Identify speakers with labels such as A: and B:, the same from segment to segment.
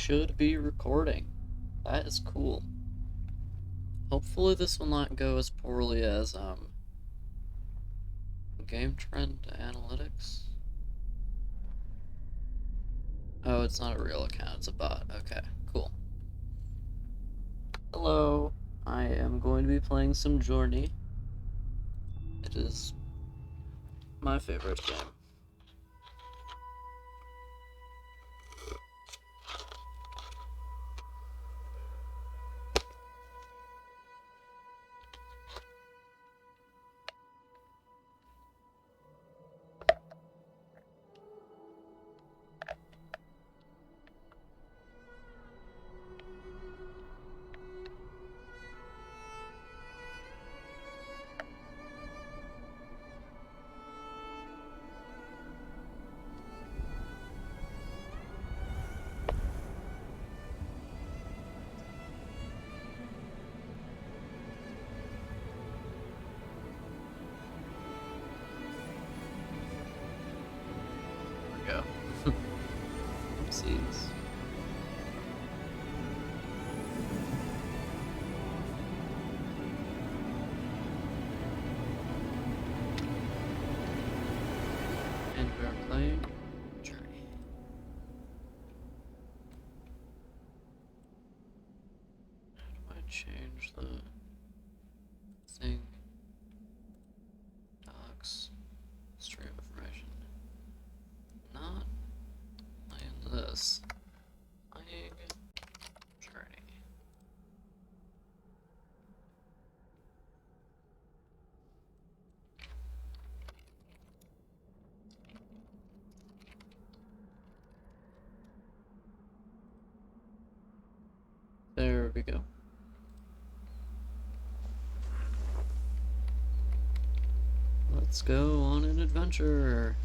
A: should be recording. That is cool. Hopefully this will not go as poorly as Game Trend Analytics. Oh, it's not a real account, it's a bot. Okay, cool. Hello, I am going to be playing some Journey. It is my favorite game. There we go. Oopsies. And we are playing Journey. How do I change the thing? Docs, stream information. Not playing this. Playing Journey. There we go. Let's go on an adventure.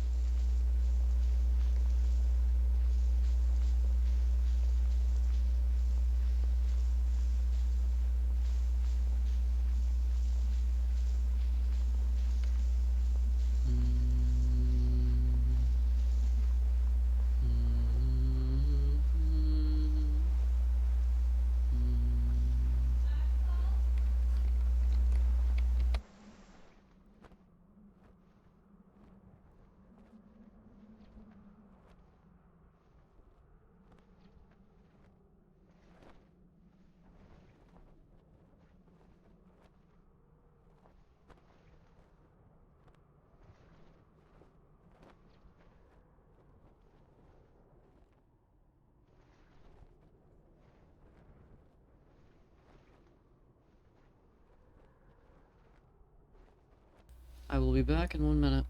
A: I will be back in 1 minute.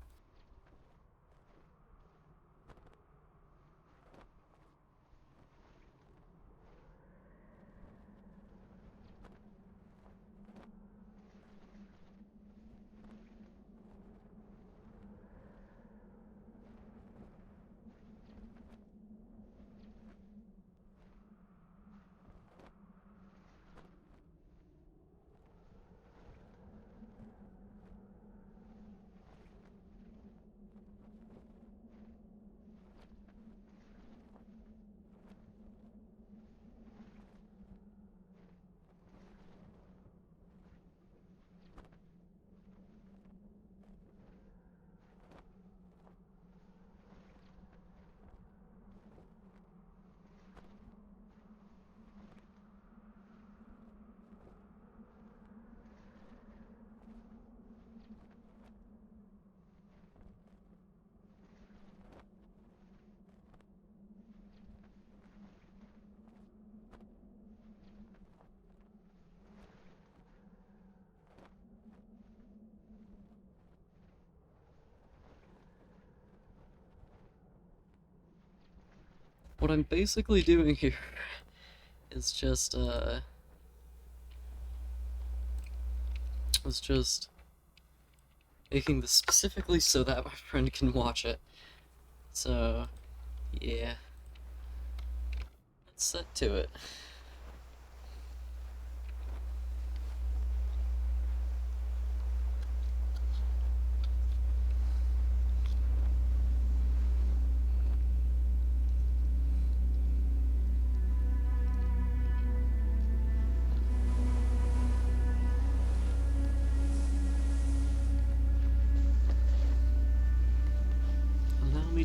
A: What I'm basically doing here is just making this specifically so that my friend can watch it. So, yeah. Let's set to it.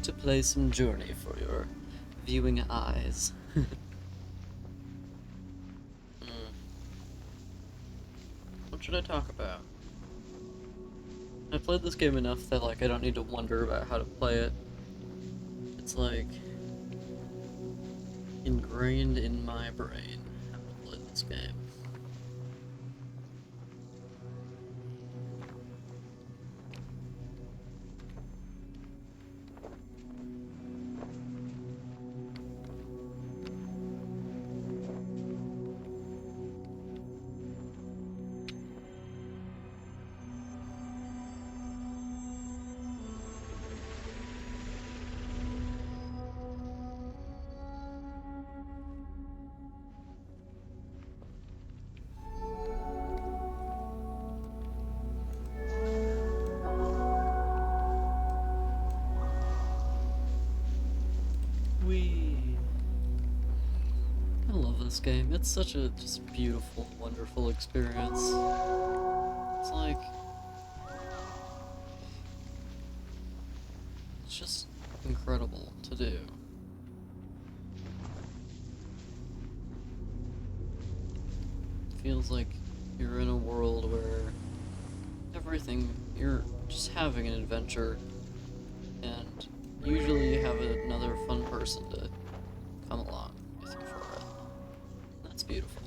A: to play some Journey for your viewing eyes. What should I talk about? I played this game enough that like I don't need to wonder about how to play it. It's like ingrained in my brain how to play this game. I love this game. It's such a just beautiful, wonderful experience. It's like it's just incredible to do. It feels like you're in a world where you're just having an adventure, and usually you have another fun person to come along with you for it. That's beautiful.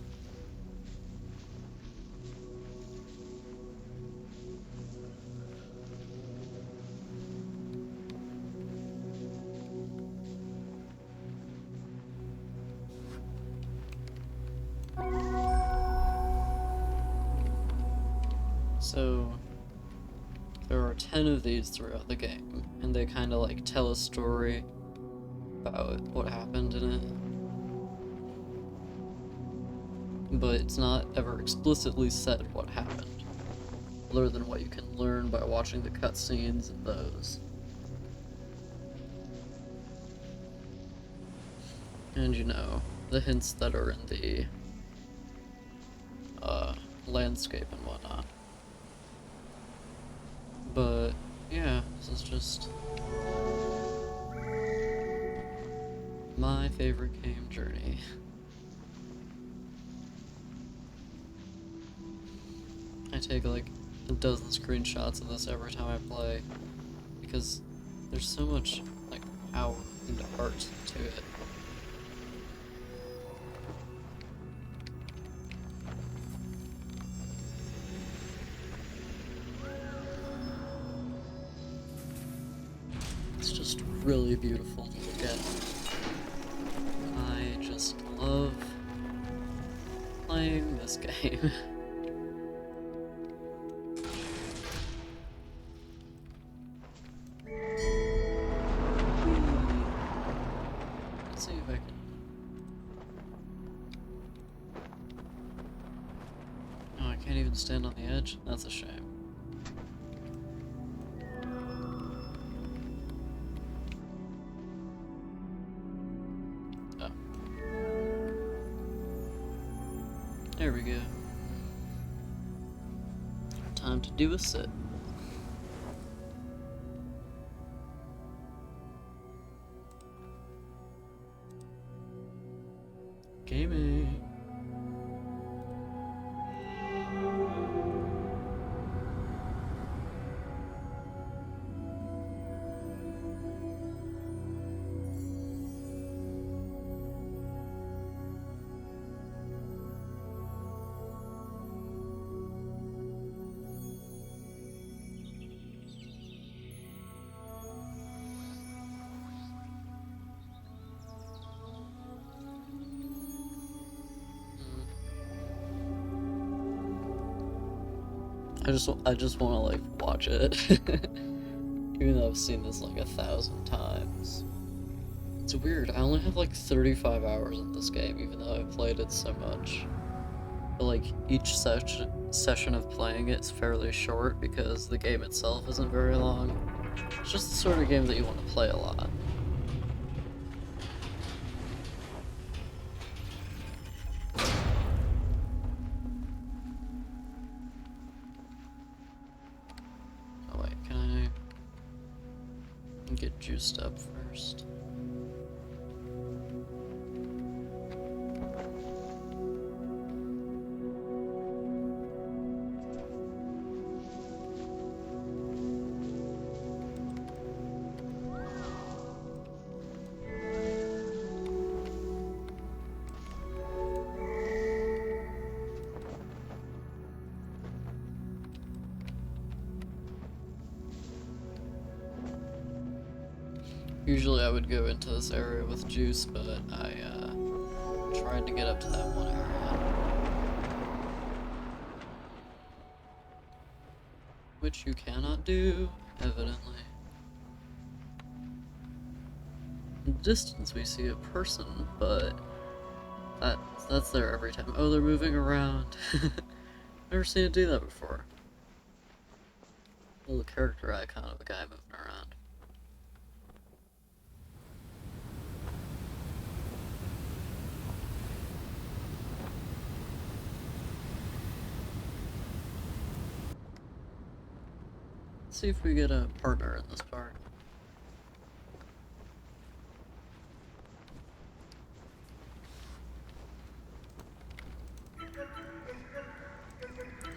A: So, there are 10 of these throughout the game, and they kind of like tell a story about what happened in it. But it's not ever explicitly said what happened, other than what you can learn by watching the cutscenes and those. And you know, the hints that are in the landscape and whatnot. But yeah, this is just my favorite game, Journey. I take like a dozen screenshots of this every time I play, because there's so much like power and art to it. It's just really beautiful to look at. I just love playing this game. Let's see if I can. Oh, I can't even stand on the edge? That's a shame. Oh. There we go. Time to do a sit. Gaming. I just want to like watch it, even though I've seen this like 1,000 times. It's weird. I only have like 35 hours in this game, even though I've played it so much. But like each session of playing it's fairly short because the game itself isn't very long. It's just the sort of game that you want to play a lot. Get juiced up first. Usually I would go into this area with juice, but I tried to get up to that one area. Which you cannot do, evidently. In the distance we see a person, but that's there every time. Oh, they're moving around. Never seen it do that before. Little character icon of a guy moving around. Let's see if we get a partner in this part.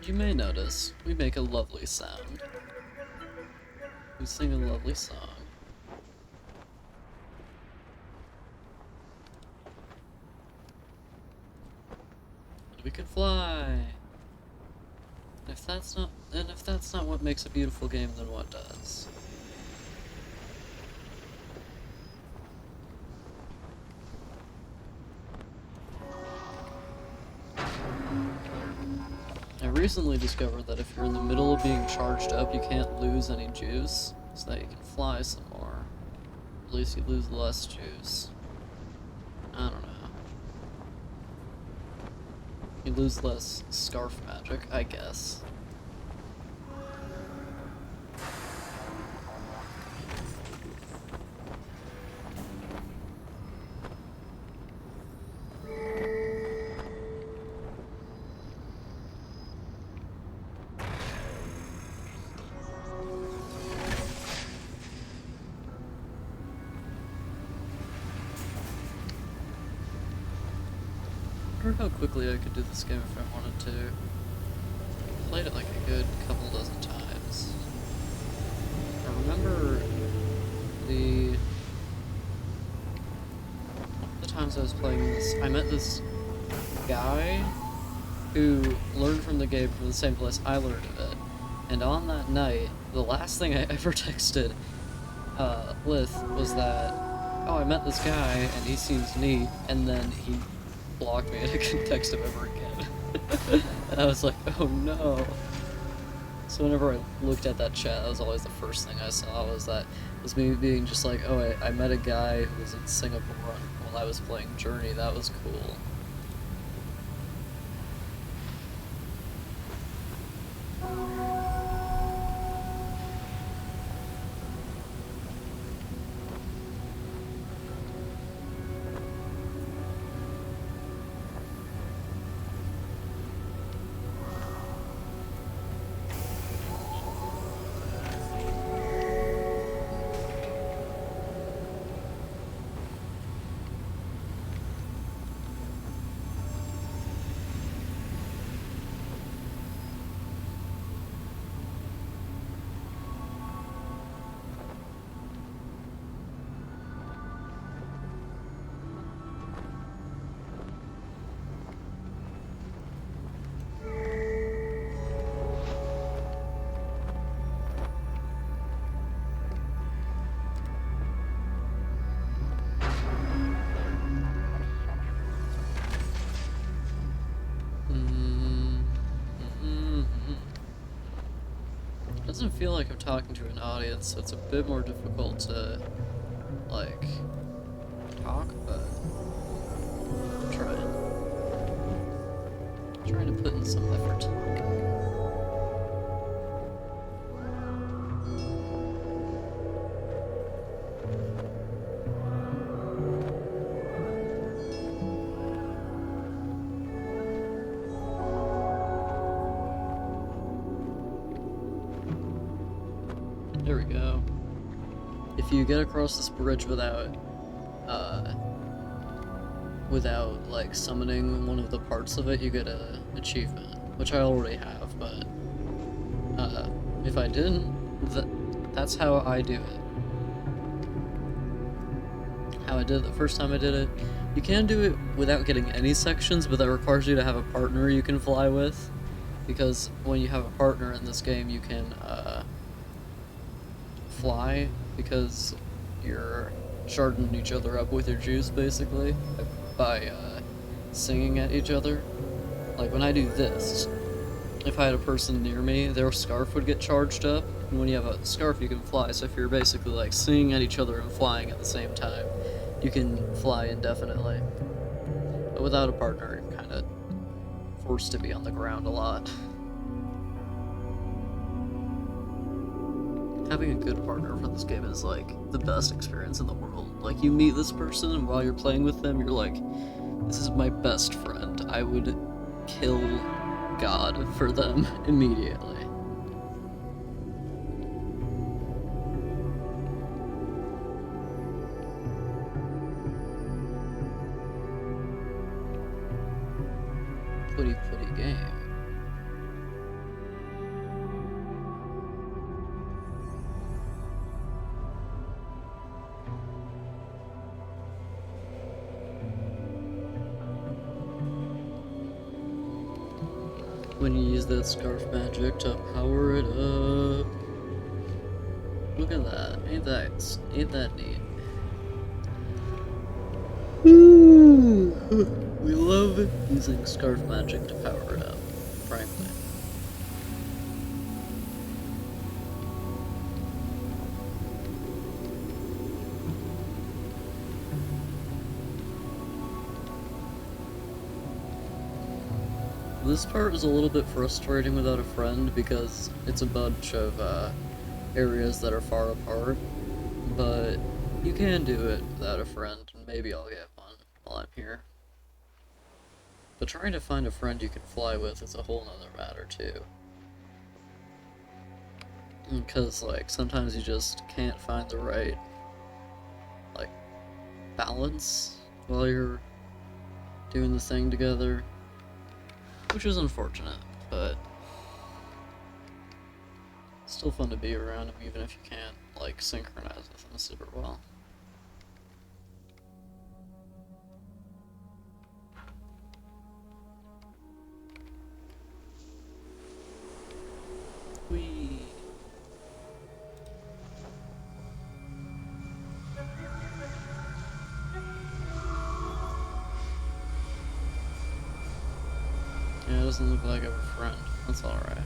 A: You may notice, we make a lovely sound. We sing a lovely song. And we can fly! If that's not what makes a beautiful game, then what does? I recently discovered that if you're in the middle of being charged up, you can't lose any juice, so that you can fly some more. At least you lose less juice. I don't know. You lose less scarf magic, I guess. I wonder how quickly I could do this game if I wanted to. I played it like a good couple dozen times. I remember the times I was playing this, I met this guy who learned from the game from the same place I learned of it. And on that night, the last thing I ever texted Lith was that, oh, I met this guy and he seems neat, and then he blocked me and I couldn't text him ever again. And I was like, oh no. So whenever I looked at that chat, that was always the first thing I saw, was me being just like, oh, I met a guy who was in Singapore while I was playing Journey. That was cool. It doesn't feel like I'm talking to an audience, so it's a bit more difficult to, like, talk, but I'm trying. I'm trying to put in some effort. There we go. if you get across this bridge without like summoning one of the parts of it, you get a achievement, which I already have. But if I didn't, that's how I do it. How I did it the first time I did it. You can do it without getting any sections, but that requires you to have a partner you can fly with, because when you have a partner in this game, you can fly because you're charging each other up with your juice, basically, by singing at each other. Like when I do this, if I had a person near me, their scarf would get charged up, and when you have a scarf, you can fly. So if you're basically like singing at each other and flying at the same time, you can fly indefinitely. But without a partner, you're kind of forced to be on the ground a lot. Having a good partner for this game is like the best experience in the world. Like you meet this person, and while you're playing with them, you're like, this is my best friend. I would kill God for them immediately. Pretty game. When you use that scarf magic to power it up. Look at that. Ain't that neat? We love using scarf magic to power it up, frankly. This part is a little bit frustrating without a friend because it's a bunch of areas that are far apart, but you can do it without a friend, and maybe I'll get one while I'm here. But trying to find a friend you can fly with is a whole nother matter too. Because like sometimes you just can't find the right like balance while you're doing the thing together. Which is unfortunate, but still fun to be around him even if you can't, like, synchronize with him super well. Whee! Yeah, it doesn't look like I have a friend. That's alright.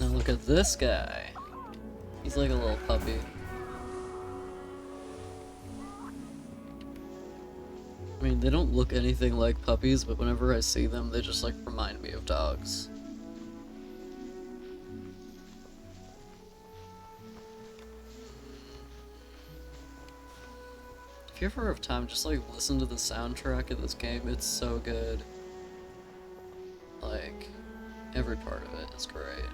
A: Now look at this guy. He's like a little puppy. I mean, they don't look anything like puppies, but whenever I see them, they just like remind me of dogs. If you ever have time, just like listen to the soundtrack of this game. It's so good. Like, every part of it is great.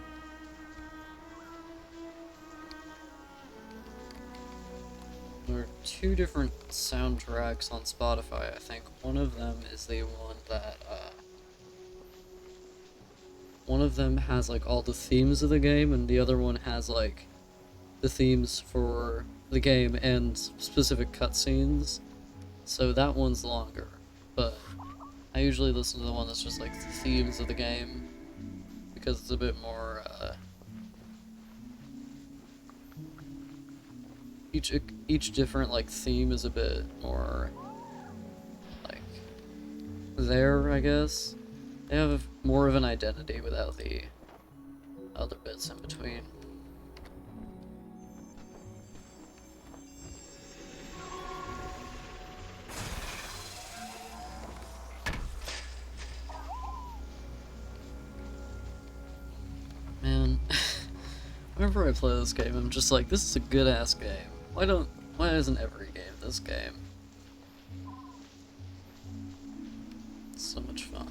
A: There are two different soundtracks on Spotify, I think. One of them is the one that, one of them has, like, all the themes of the game, and the other one has, like, the themes for the game and specific cutscenes. So that one's longer, but I usually listen to the one that's just, like, the themes of the game, because it's a bit more, each different like theme is a bit more like there, I guess. They have more of an identity without the other bits in between. Man, whenever I play this game, I'm just like, this is a good ass game. Why isn't every game this game? It's so much fun.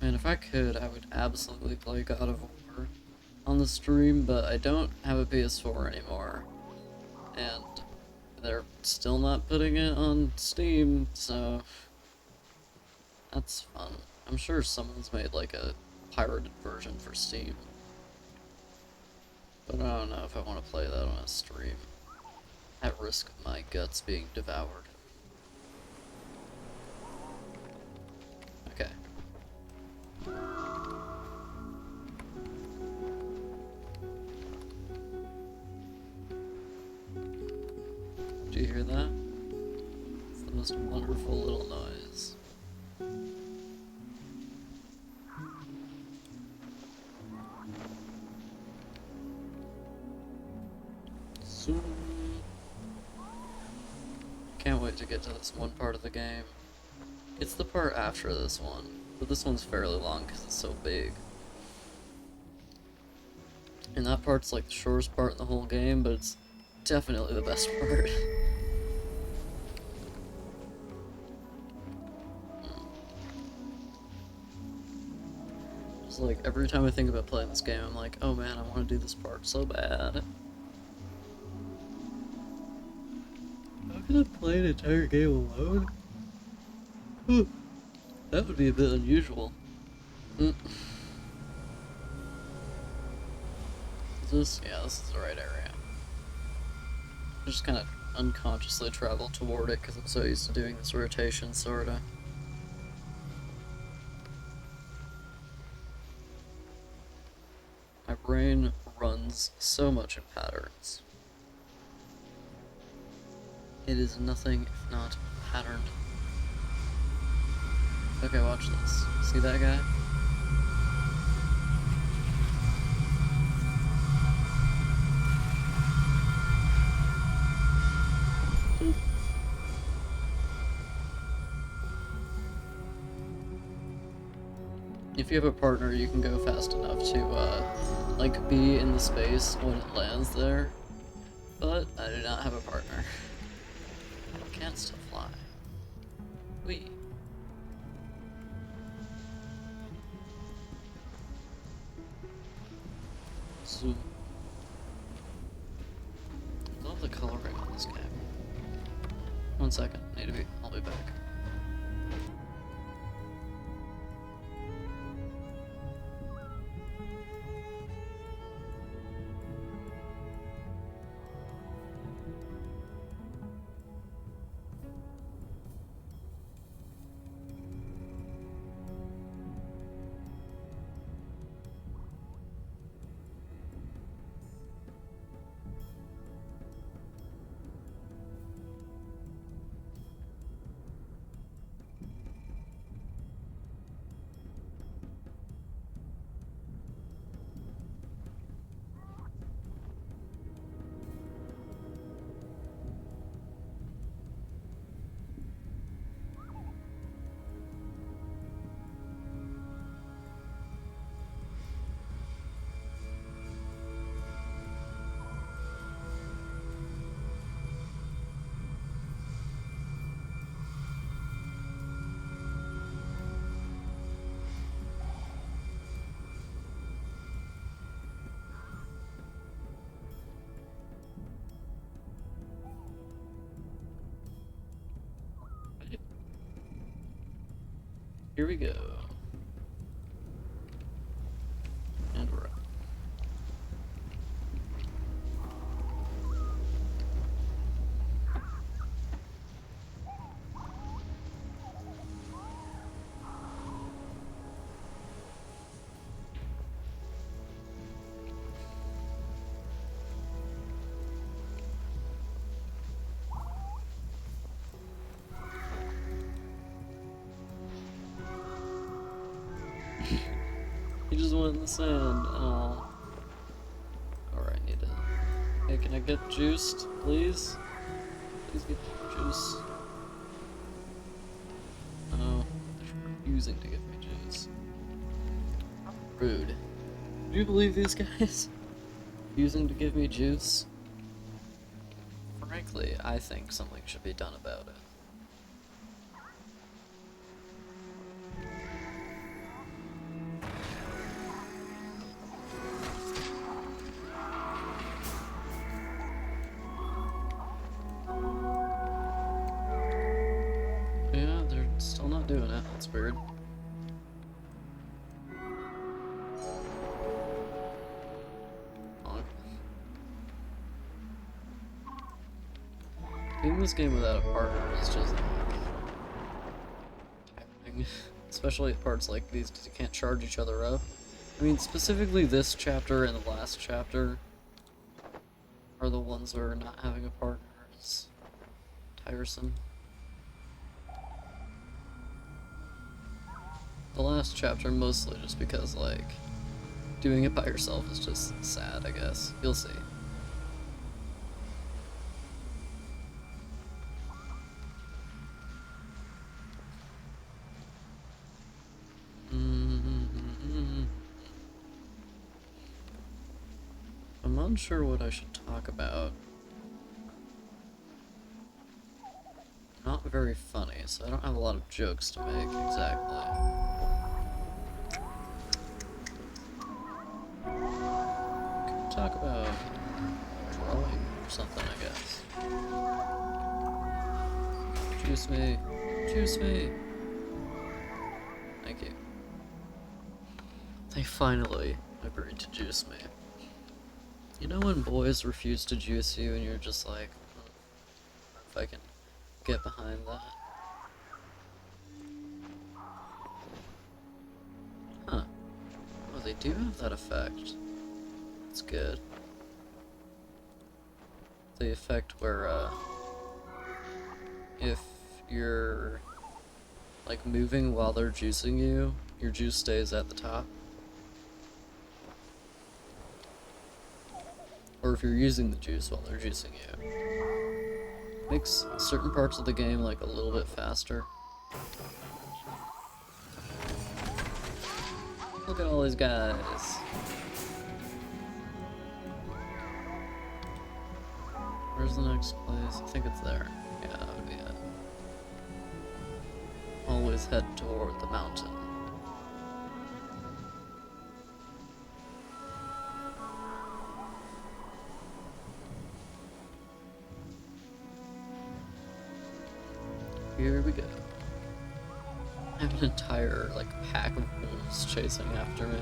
A: Man, if I could, I would absolutely play God of War on the stream, but I don't have a PS4 anymore. And they're still not putting it on Steam, so that's fun. I'm sure someone's made like a pirated version for Steam. But I don't know if I want to play that on a stream. At risk of my guts being devoured. Okay. Do you hear that? It's the most wonderful little noise. Zoom. Can't wait to get to this one part of the game. It's the part after this one, but this one's fairly long because it's so big. And that part's like the shortest part in the whole game, but it's definitely the best part. Just like every time I think about playing this game, I'm like, oh man, I want to do this part so bad. How can I play an entire game alone? That would be a bit unusual. Is this? Yeah, this is the right area. I just kind of unconsciously travel toward it because I'm so used to doing this rotation, sorta. My brain runs so much in patterns. It is nothing if not patterned. Okay, watch this. See that guy? If you have a partner, you can go fast enough to, like, be in the space when it lands there. But I do not have a partner. I can still fly. Whee! Zoom. I love the coloring on this game. 1 second, I'll be back. Here we go. And we're up. He just went in the sand. Oh. Alright, need to. Hey, can I get juiced, please? Please get juice. Oh, they're refusing to give me juice. Rude. Do you believe these guys? Refusing to give me juice? frankly, I think something should be done about it. Yeah, they're still not doing it. That's weird. Beating this game without a partner is just tiring. Especially at parts like these because you can't charge each other up. I mean, specifically this chapter and the last chapter are the ones where not having a partner is tiresome. The last chapter mostly just because, like, doing it by yourself is just sad, I guess. You'll see. I'm unsure what I should talk about. Not very funny, so I don't have a lot of jokes to make, exactly. Could talk about drawing or something, I guess. Juice me. Juice me. Thank you. They finally agreed to juice me. You know when boys refuse to juice you and you're just like, if I can get behind that. Huh. Oh, they do have that effect. That's good. The effect where, if you're, like, moving while they're juicing you, your juice stays at the top. Or if you're using the juice while they're juicing you. Makes certain parts of the game, like, a little bit faster. Look at all these guys. Where's the next place? I think it's there. Yeah, that would be it. Always head toward the mountain. Here we go. I have an entire, like, pack of wolves chasing after me.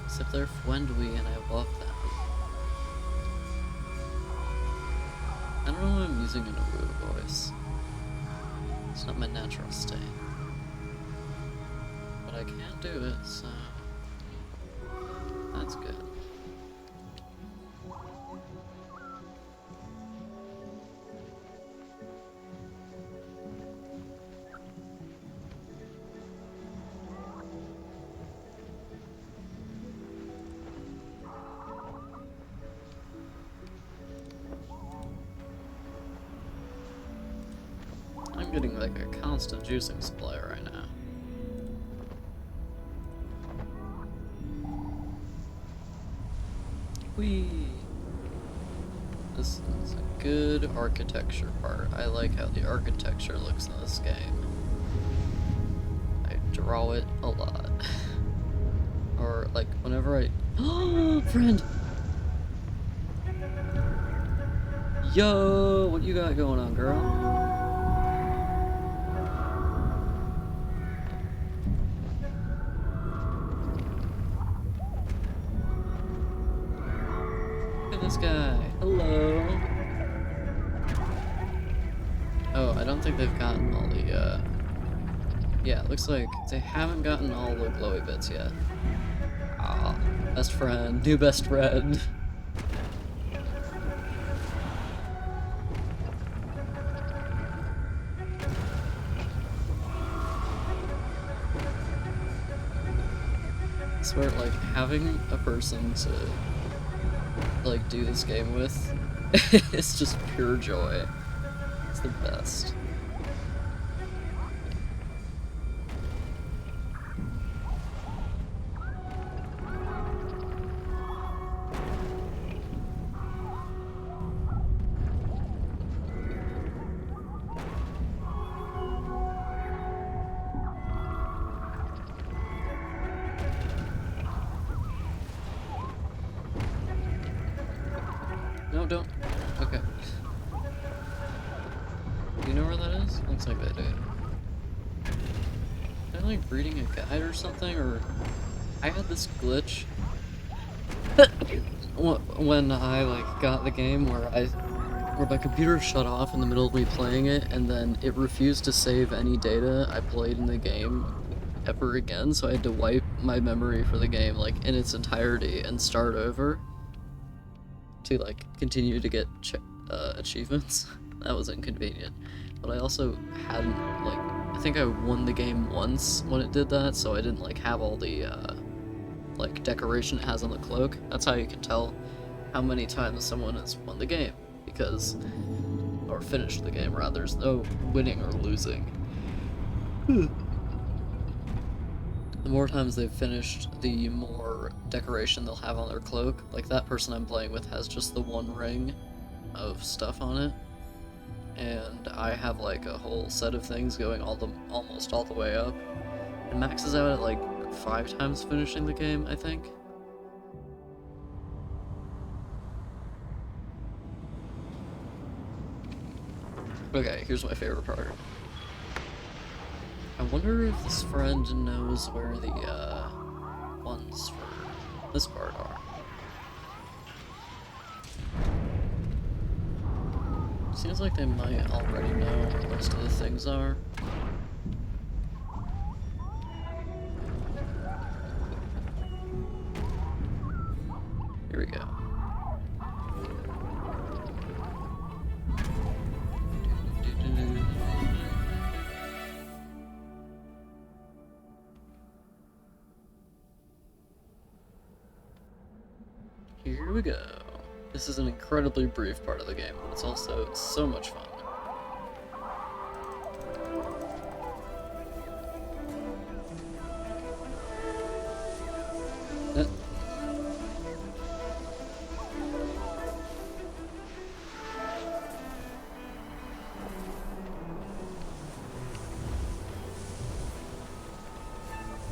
A: Except they're friendly and I love them. I don't know why I'm using an Aru voice. It's not my natural state. But I can do it, so that's good. I'm getting like a constant juicing supply right now. Whee! This is a good architecture part. I like how the architecture looks in this game. I draw it a lot. Or like whenever I... Oh, friend! Yo, what you got going on, girl? This guy. Hello. Oh, I don't think they've gotten all the, yeah, it looks like they haven't gotten all the glowy bits yet. Ah, best friend. New best friend. I swear, like, having a person to like do this game with it's just pure joy. It's the best. don't... Okay. Do you know where that is? Looks like they do. They're like reading a guide or something, or... I had this glitch when I like got the game where my computer shut off in the middle of me playing it, and then it refused to save any data I played in the game ever again, so I had to wipe my memory for the game like in its entirety and start over to like continue to get achievements. That was inconvenient. But I also hadn't like, I think I won the game once when it did that, so I didn't like have all the like decoration it has on the cloak. That's how you can tell how many times someone has won the game, because, or finished the game rather. There's no winning or losing. The more times they've finished, the more decoration they'll have on their cloak. Like that person I'm playing with has just the one ring of stuff on it, and I have like a whole set of things going almost all the way up. And Max is out at like 5 times finishing the game, I think. Okay, here's my favorite part. I wonder if this friend knows where the ones for this part are. Seems like they might already know where most of the things are. Here we go. Here we go. This is an incredibly brief part of the game, but it's also so much fun.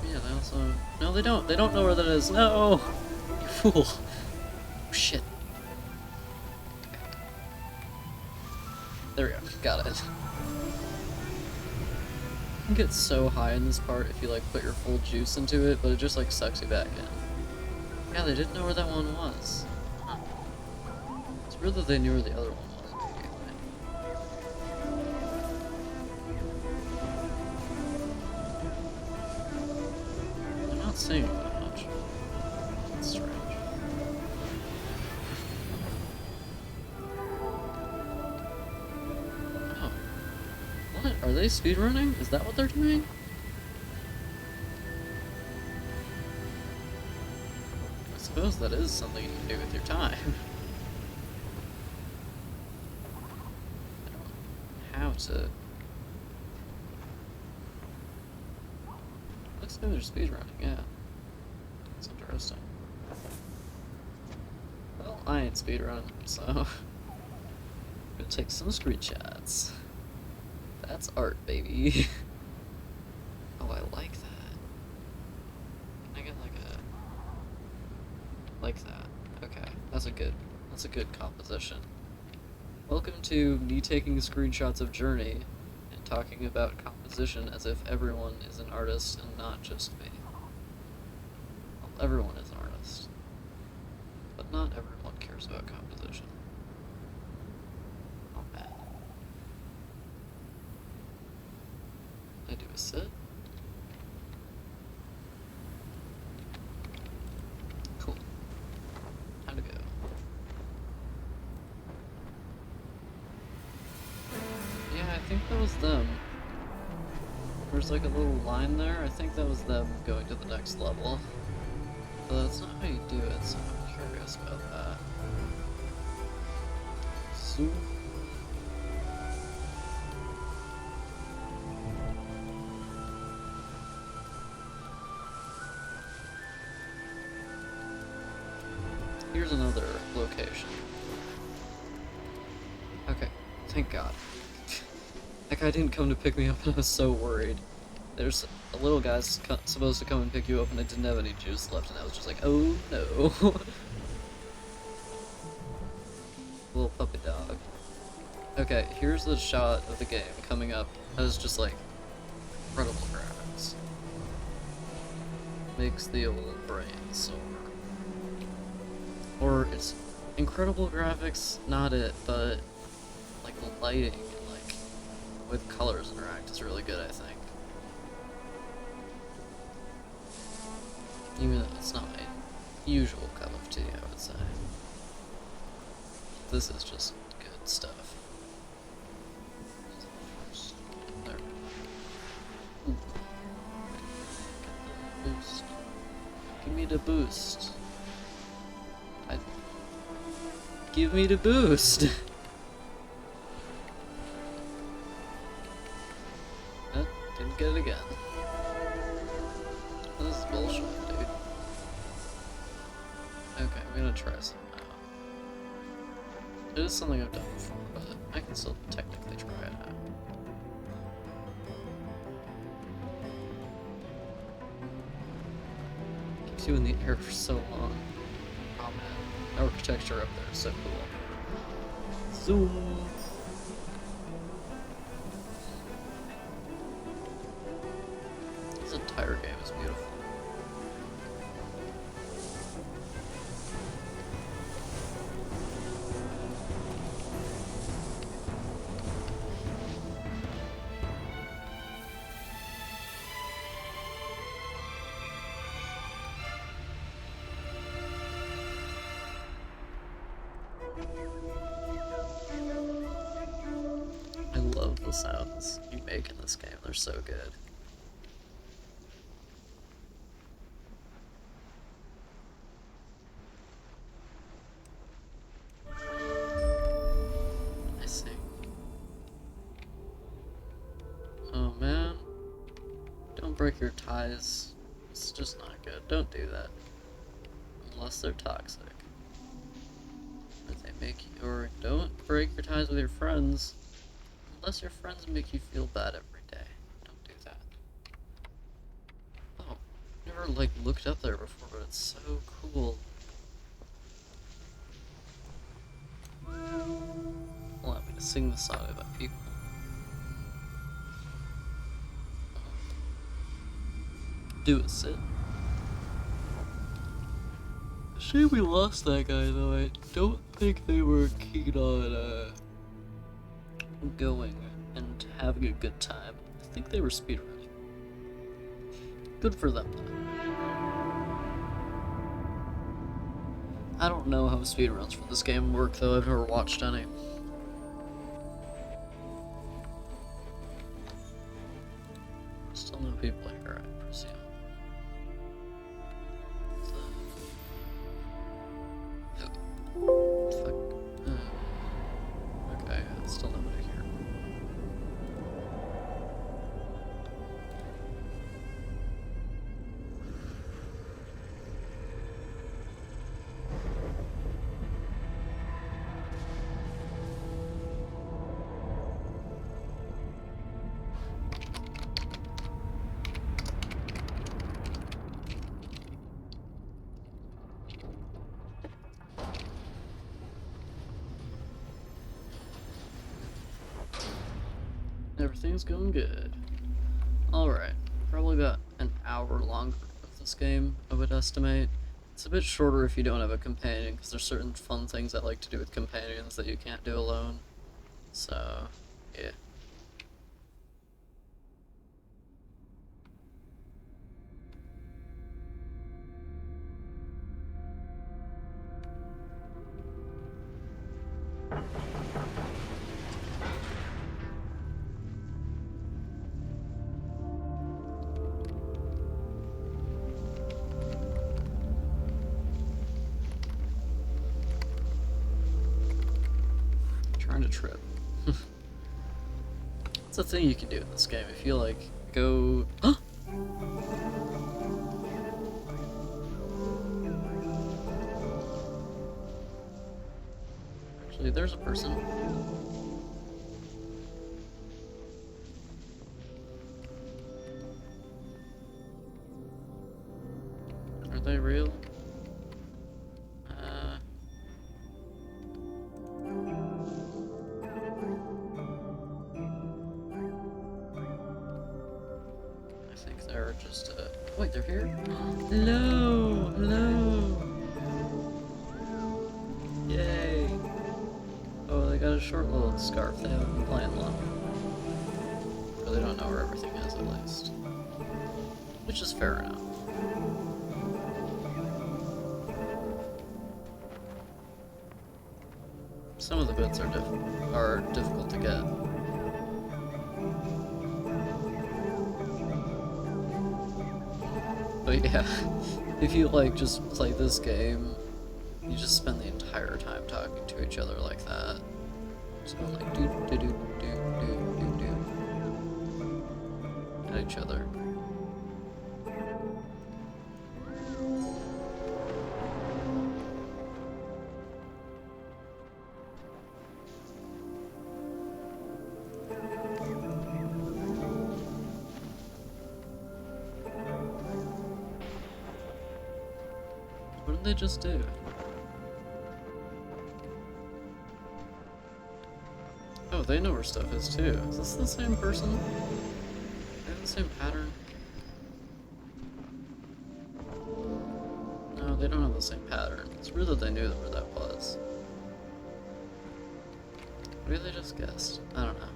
A: Yeah, they also... No, they don't. They don't know where that is. No! You fool. Shit. There we go. Got it. You can get so high in this part if you like put your full juice into it, but it just like sucks you back in. Yeah, they didn't know where that one was. Huh. It's weird that they knew where the other one was immediately. They're not saying that much. That's strange. What? Are they speedrunning? Is that what they're doing? I suppose that is something you can do with your time. I don't know how to... Looks like they're speedrunning, yeah. That's interesting. Well, I ain't speedrunning, so... I'm gonna take some screenshots. That's art, baby. Oh, I like that. Can I get like a... like that. Okay, that's a good composition. Welcome to me taking screenshots of Journey and talking about composition as if everyone is an artist and not just me. Well, everyone is an artist. But not everyone cares about composition. Not bad. I do a sit. Cool. Time to go. Yeah, I think that was them. There's like a little line there. I think that was them going to the next level. But that's not how you do it, so I'm curious about that. So... here's another location. Okay, thank God. That guy didn't come to pick me up and I was so worried. There's a little guy supposed to come and pick you up and I didn't have any juice left and I was just like, oh no. little puppy dog. Okay, here's the shot of the game coming up. That is just like incredible graphics. Makes the old brain sore. Or it's incredible graphics, not it, but like the lighting and like with colors interact is really good, I think. Even though it's not my usual cup of tea, I would say. This is just good stuff. There. Ooh. Boost. Give me the boost. Give me the boost! Didn't get it again. This is bullshit, dude. Okay, I'm gonna try something out. It is something I've done before, but I can still technically try it out. Keeps you in the air for so long. Oh man, the architecture up there is so cool. Zoom! This entire game is beautiful. I love the sounds you make in this game, they're so good. I see. Oh man. Don't break your ties. It's just not good. Don't do that. Unless they're toxic. If they make you, or don't break your ties with your friends. Unless your friends make you feel bad every day. Don't do that. Oh, never like looked up there before, but it's so cool. Allow me to sing the song about people. Do it, Sid. Shame we lost that guy, though. I don't think they were keen on, going and having a good time. I think they were speedrunning. Good for them, though. I don't know how speedruns for this game work, though. I've never watched any. Still no people here, I presume. Okay, still nobody here. Everything's going good. Alright, probably about an hour longer of this game, I would estimate. It's a bit shorter if you don't have a companion, because there's certain fun things I like to do with companions that you can't do alone. So, yeah. Trying to trip. It's a thing you can do in this game. If you like go. Actually, there's a person. Are they real? they're just, wait, they're here? Hello! Hello! Yay! Oh, they got a short little scarf. They haven't been playing long. But they don't know where everything is, at least. Which is fair enough. Some of the bits are difficult to get. But yeah, if you like just play this game, you just spend the entire time talking to each other like that. Just going like do do do do do do do at each other. What did they just do? Oh, they know where stuff is too. Is this the same person? They have the same pattern? No, they don't have the same pattern. It's weird that they knew where that was. Maybe they just guessed. I don't know.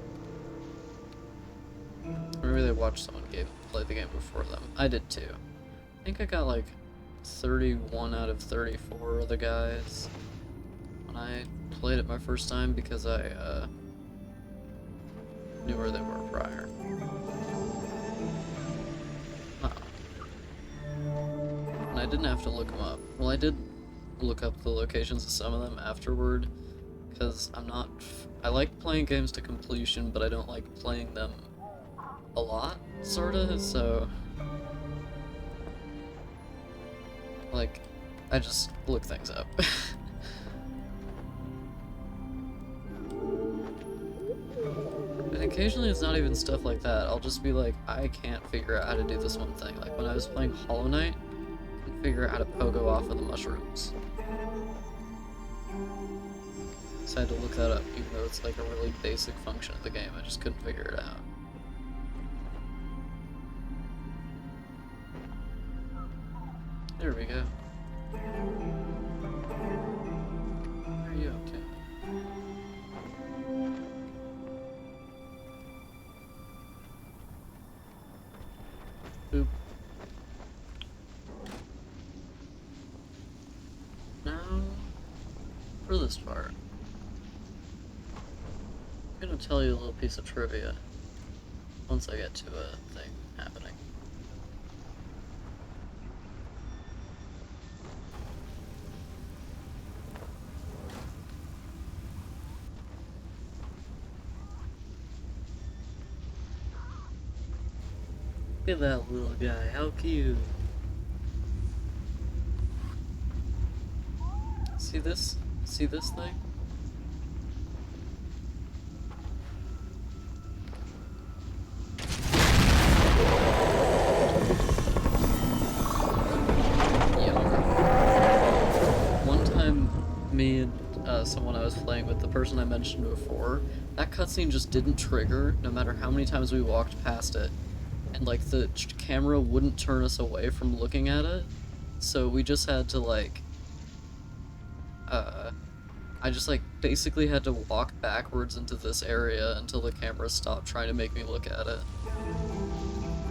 A: Maybe they watched someone play the game before them. I did too. I think I got like 31 out of 34 of the guys when I played it my first time because I knew where they were prior. And I didn't have to look them up. Well, I did look up the locations of some of them afterward because I like playing games to completion, but I don't like playing them a lot, sorta, so like, I just look things up. And occasionally it's not even stuff like that. I'll just be like, I can't figure out how to do this one thing. Like when I was playing Hollow Knight, I couldn't figure out how to pogo off of the mushrooms. So I had to look that up, even though it's like a really basic function of the game. I just couldn't figure it out. There we go. Are you okay? Boop. Now, for this part, I'm gonna tell you a little piece of trivia once I get to a thing happening. Look at that little guy, how cute. See this? See this thing? One time, me and someone I was playing with, the person I mentioned before, that cutscene just didn't trigger no matter how many times we walked past it. And like the camera wouldn't turn us away from looking at it, so we just had to like I just like basically had to walk backwards into this area until the camera stopped trying to make me look at it.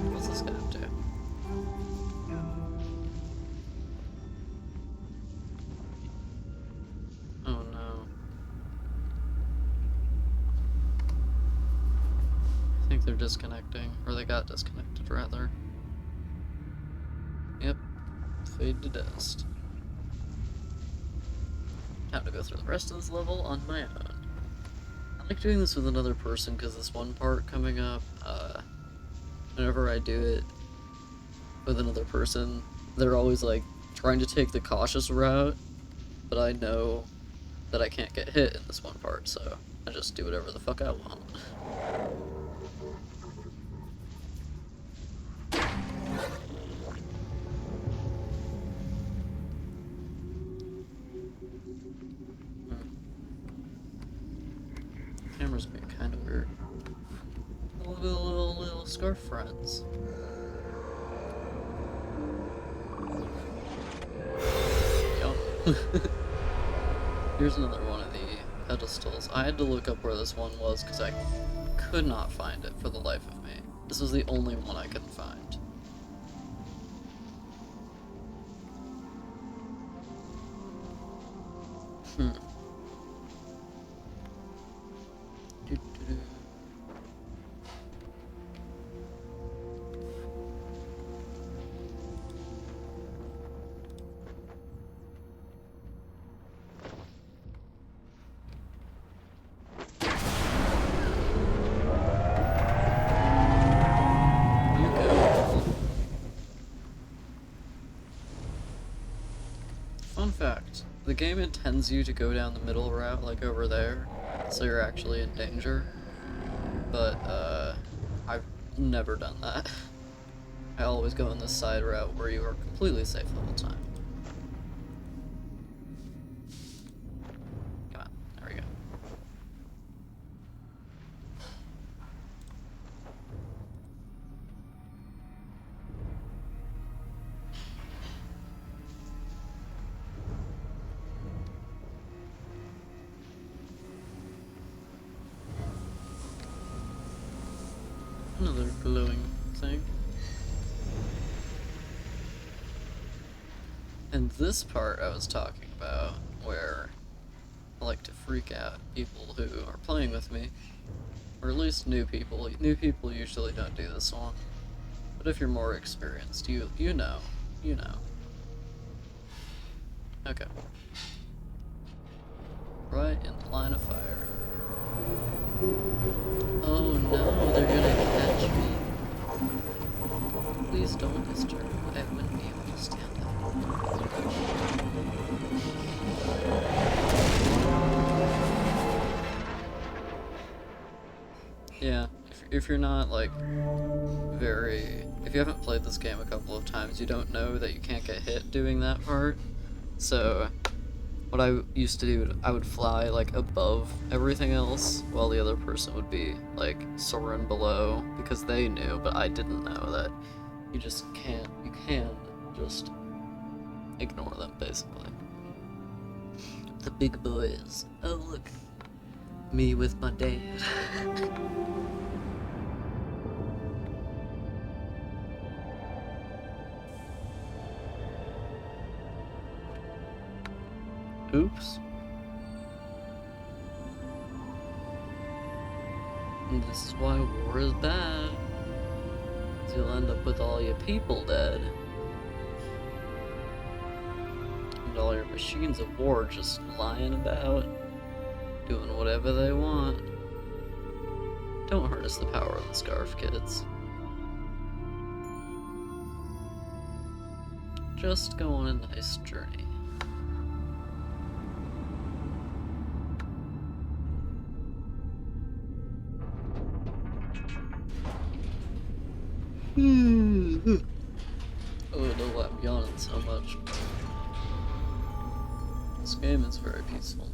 A: What's this guy up to? Oh no. I think they're disconnecting, or they got disconnected rather. Yep. Fade to dust. Time to go through the rest of this level on my own. I like doing this with another person because this one part coming up, whenever I do it with another person, they're always like trying to take the cautious route, but I know that I can't get hit in this one part, so I just do whatever the fuck I want. Camera's being kind of weird. Little scarf friends. Here's another one of the pedestals. I had to look up where this one was because I could not find it for the life of me. This was the only one I couldn't find. Fun fact, the game intends you to go down the middle route, like over there, so you're actually in danger. But, I've never done that. I always go in this side route where you are completely safe the whole time. Come on, there we go. Another glowing thing. And this part I was talking about, where I like to freak out people who are playing with me, or at least new people. New people usually don't do this one, but if you're more experienced, you know. Okay. Right in the line of fire. Oh no, they're gonna catch me. Please don't disturb me. I wouldn't be able to stand up. Yeah, if you're not like if you haven't played this game a couple of times, you don't know that you can't get hit doing that part. So what I used to do, I would fly like above everything else while the other person would be like soaring below, because they knew, but I didn't know that you can just ignore them basically. The big boys. Oh look, me with my dad. Oops. And this is why war is bad. 'Cause you'll end up with all your people dead. And all your machines of war just lying about, doing whatever they want. Don't harness the power of the scarf, kids. Just go on a nice journey. Oh no, I'm yawning so much. This game is very peaceful.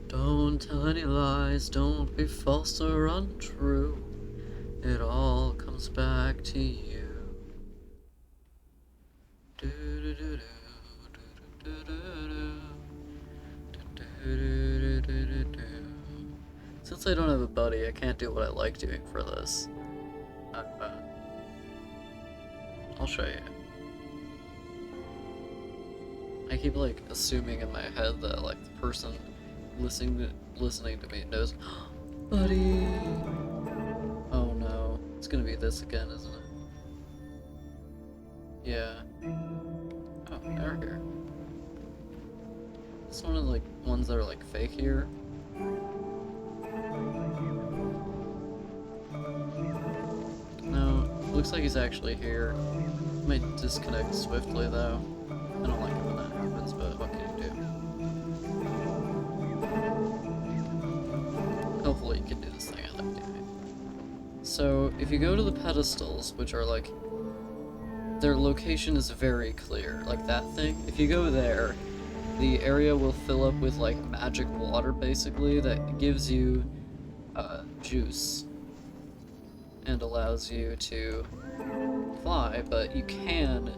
A: Don't tell any lies, don't be false or untrue. It all comes back to you. Since I don't have a buddy, I can't do what I like doing for this. I'll show you. I keep like assuming in my head that like the person listening to me knows. Buddy! Oh no, it's gonna be this again, isn't it? Yeah. Oh, they're here. It's one of the like ones that are like fake here. No, looks like he's actually here. Might disconnect swiftly though. I don't like it when that happens, but what can you do? Hopefully you can do this thing I like doing. So if you go to the pedestals, which are like, their location is very clear, like that thing. If you go there, the area will fill up with like magic water basically that gives you juice and allows you to fly, but you can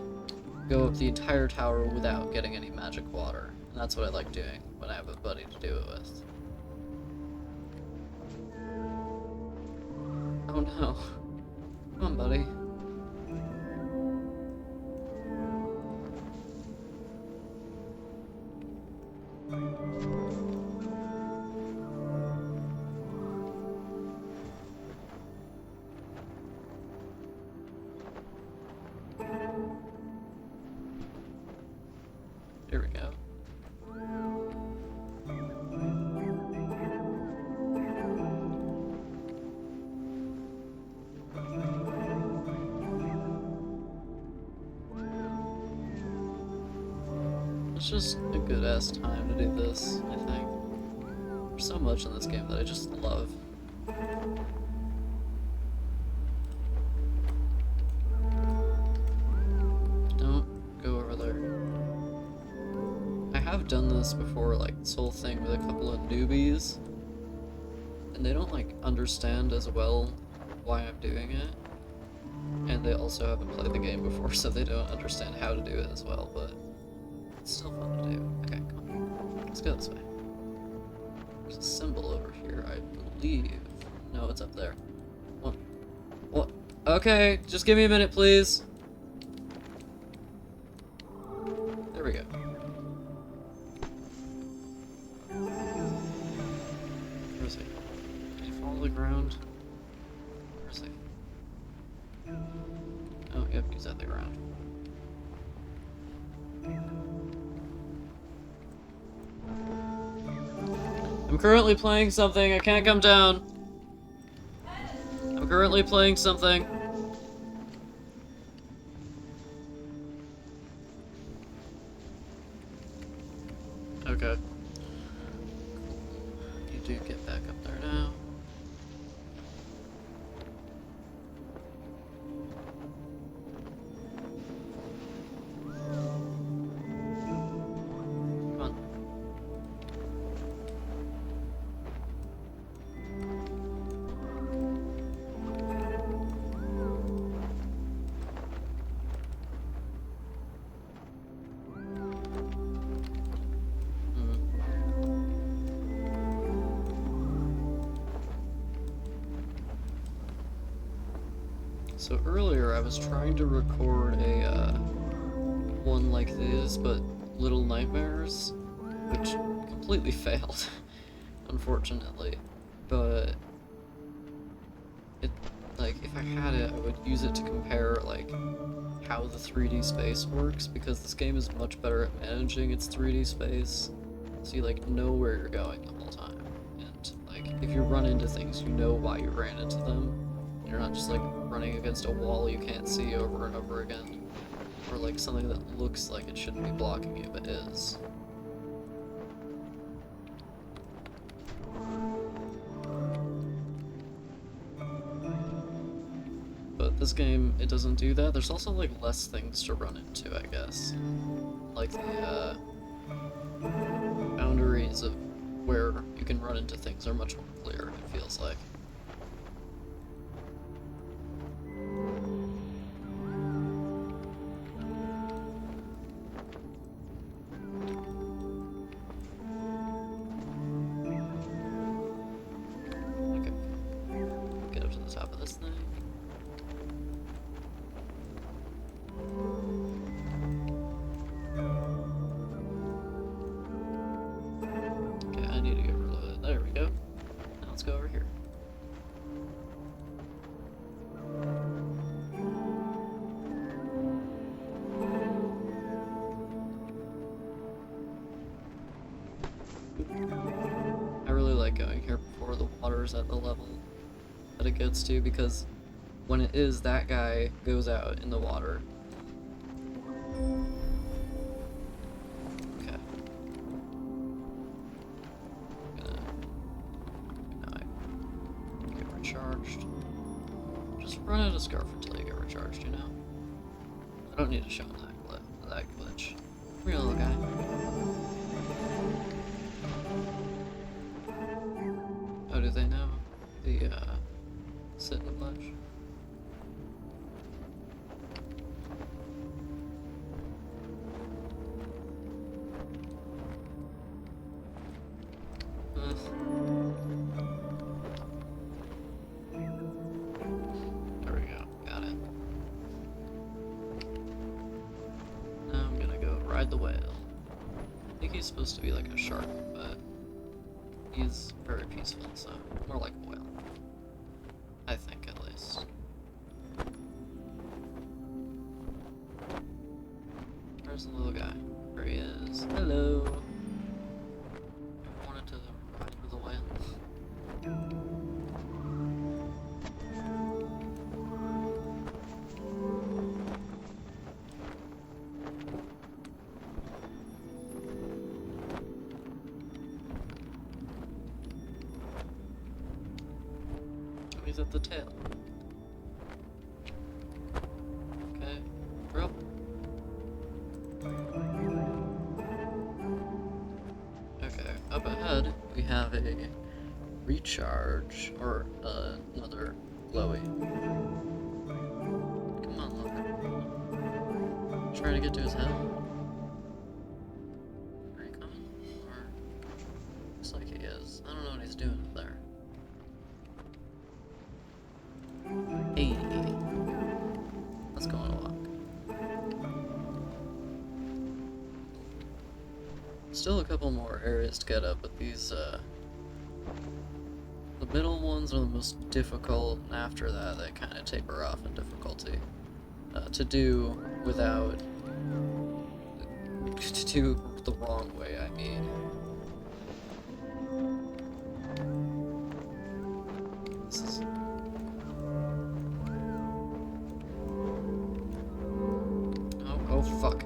A: go up the entire tower without getting any magic water. And that's what I like doing when I have a buddy to do it with. Oh no. Come on, buddy. Here we go. It's just a good ass time to do this, I think. There's so much in this game that I just love. Don't go over there. I have done this before, like this whole thing with a couple of newbies, and they don't like understand as well why I'm doing it, and they also haven't played the game before, so they don't understand how to do it as well, but it's still fun to do. Okay, come on. Let's go this way. There's a symbol over here, I believe. No, it's up there. What? What? Okay, just give me a minute, please. There we go. Where is he? Did he fall to the ground? Where is he? Oh, yep, he's at the ground. I'm currently playing something, I can't come down. I'm currently playing something. Okay. You do get back up there now. Come on. So earlier I was trying to record a one like this, but Little Nightmares, which completely failed, unfortunately. But it, like, if I had it, I would use it to compare like how the 3D space works, because this game is much better at managing its 3D space, so you like know where you're going the whole time, and like if you run into things, you know why you ran into them. You're not just like running against a wall you can't see over and over again, or like something that looks like it shouldn't be blocking you but is. But this game, it doesn't do that. There's also like less things to run into, I guess. Like the boundaries of where you can run into things are much more clear, it feels like. Top of this thing. Okay, I need to get rid of it. There we go. Now let's go over here. I really like going here before the water's at the level that it gets to, because when it is, that guy goes out in the water. Okay. Now I get recharged. Just run out of scarf until you get recharged, you know? I don't need to show him that glitch. Come here, little guy. the sit in the ledge. There we go, got it. Now I'm gonna go ride the whale. I think he's supposed to be like a shark, but he's very peaceful, so more like a whale. I think, at least. Where's the little guy? There he is. Hello! I wanted to ride with the whale. He's at the tail. Okay, bro. Okay, up ahead we have a recharge, or another glowy. Come on, look. Trying to get to his head. Are you coming? Or looks like he is. I don't know what he's doing up there. Hey, let's go on a walk. Still a couple more areas to get up, but these, the middle ones are the most difficult, and after that they kind of taper off in difficulty. To do without, to do the wrong way, I mean. This is... Oh, fuck.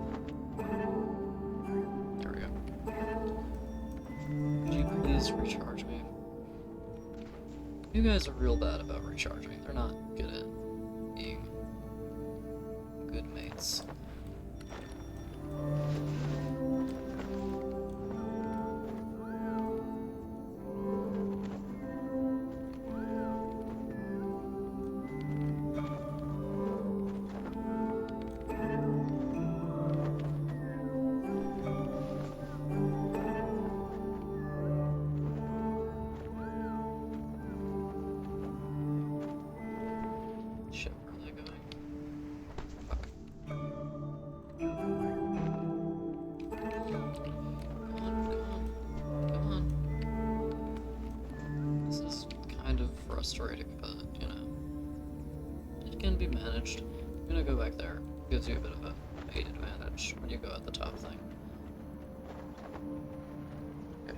A: There we go. Could you please recharge me? You guys are real bad about recharging. They're not good at being good mates. Shit, where are they going? Fuck. Come on. This is kind of frustrating, but, you know, it can be managed. I'm gonna go back there. Gives you a bit of a height advantage when you go at the top thing. Okay.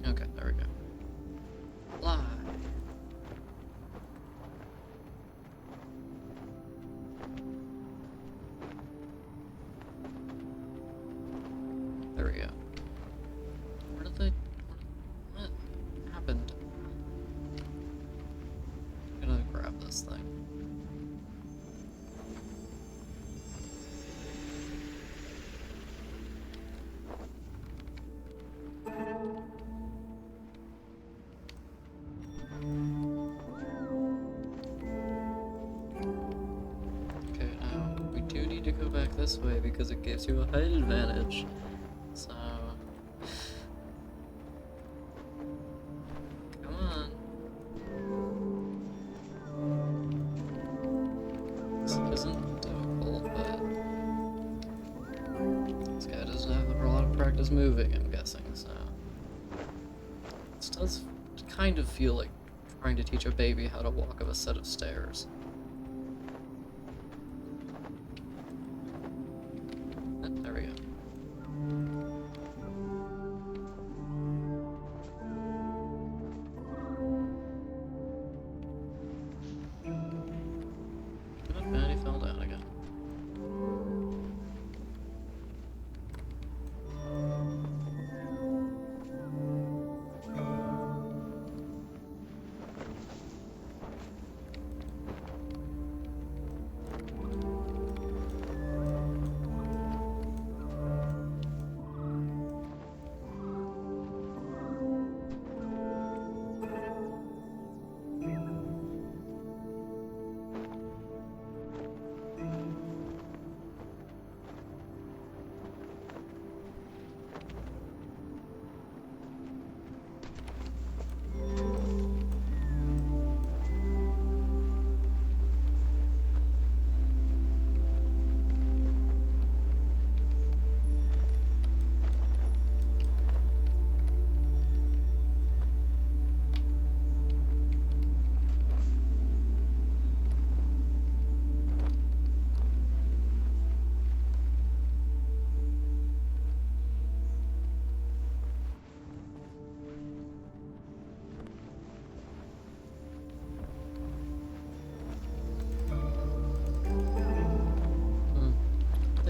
A: Okay, there we go. Fly. There we go. Where did they... What happened? I'm gonna grab this thing. Okay, now we do need to go back this way because it gives you a height advantage. So... Come on. This isn't difficult, but... This guy doesn't have a lot of practice moving, I'm guessing, so... This does kind of feel like trying to teach a baby how to walk up a set of stairs. There we go. Oh, man, he fell down again.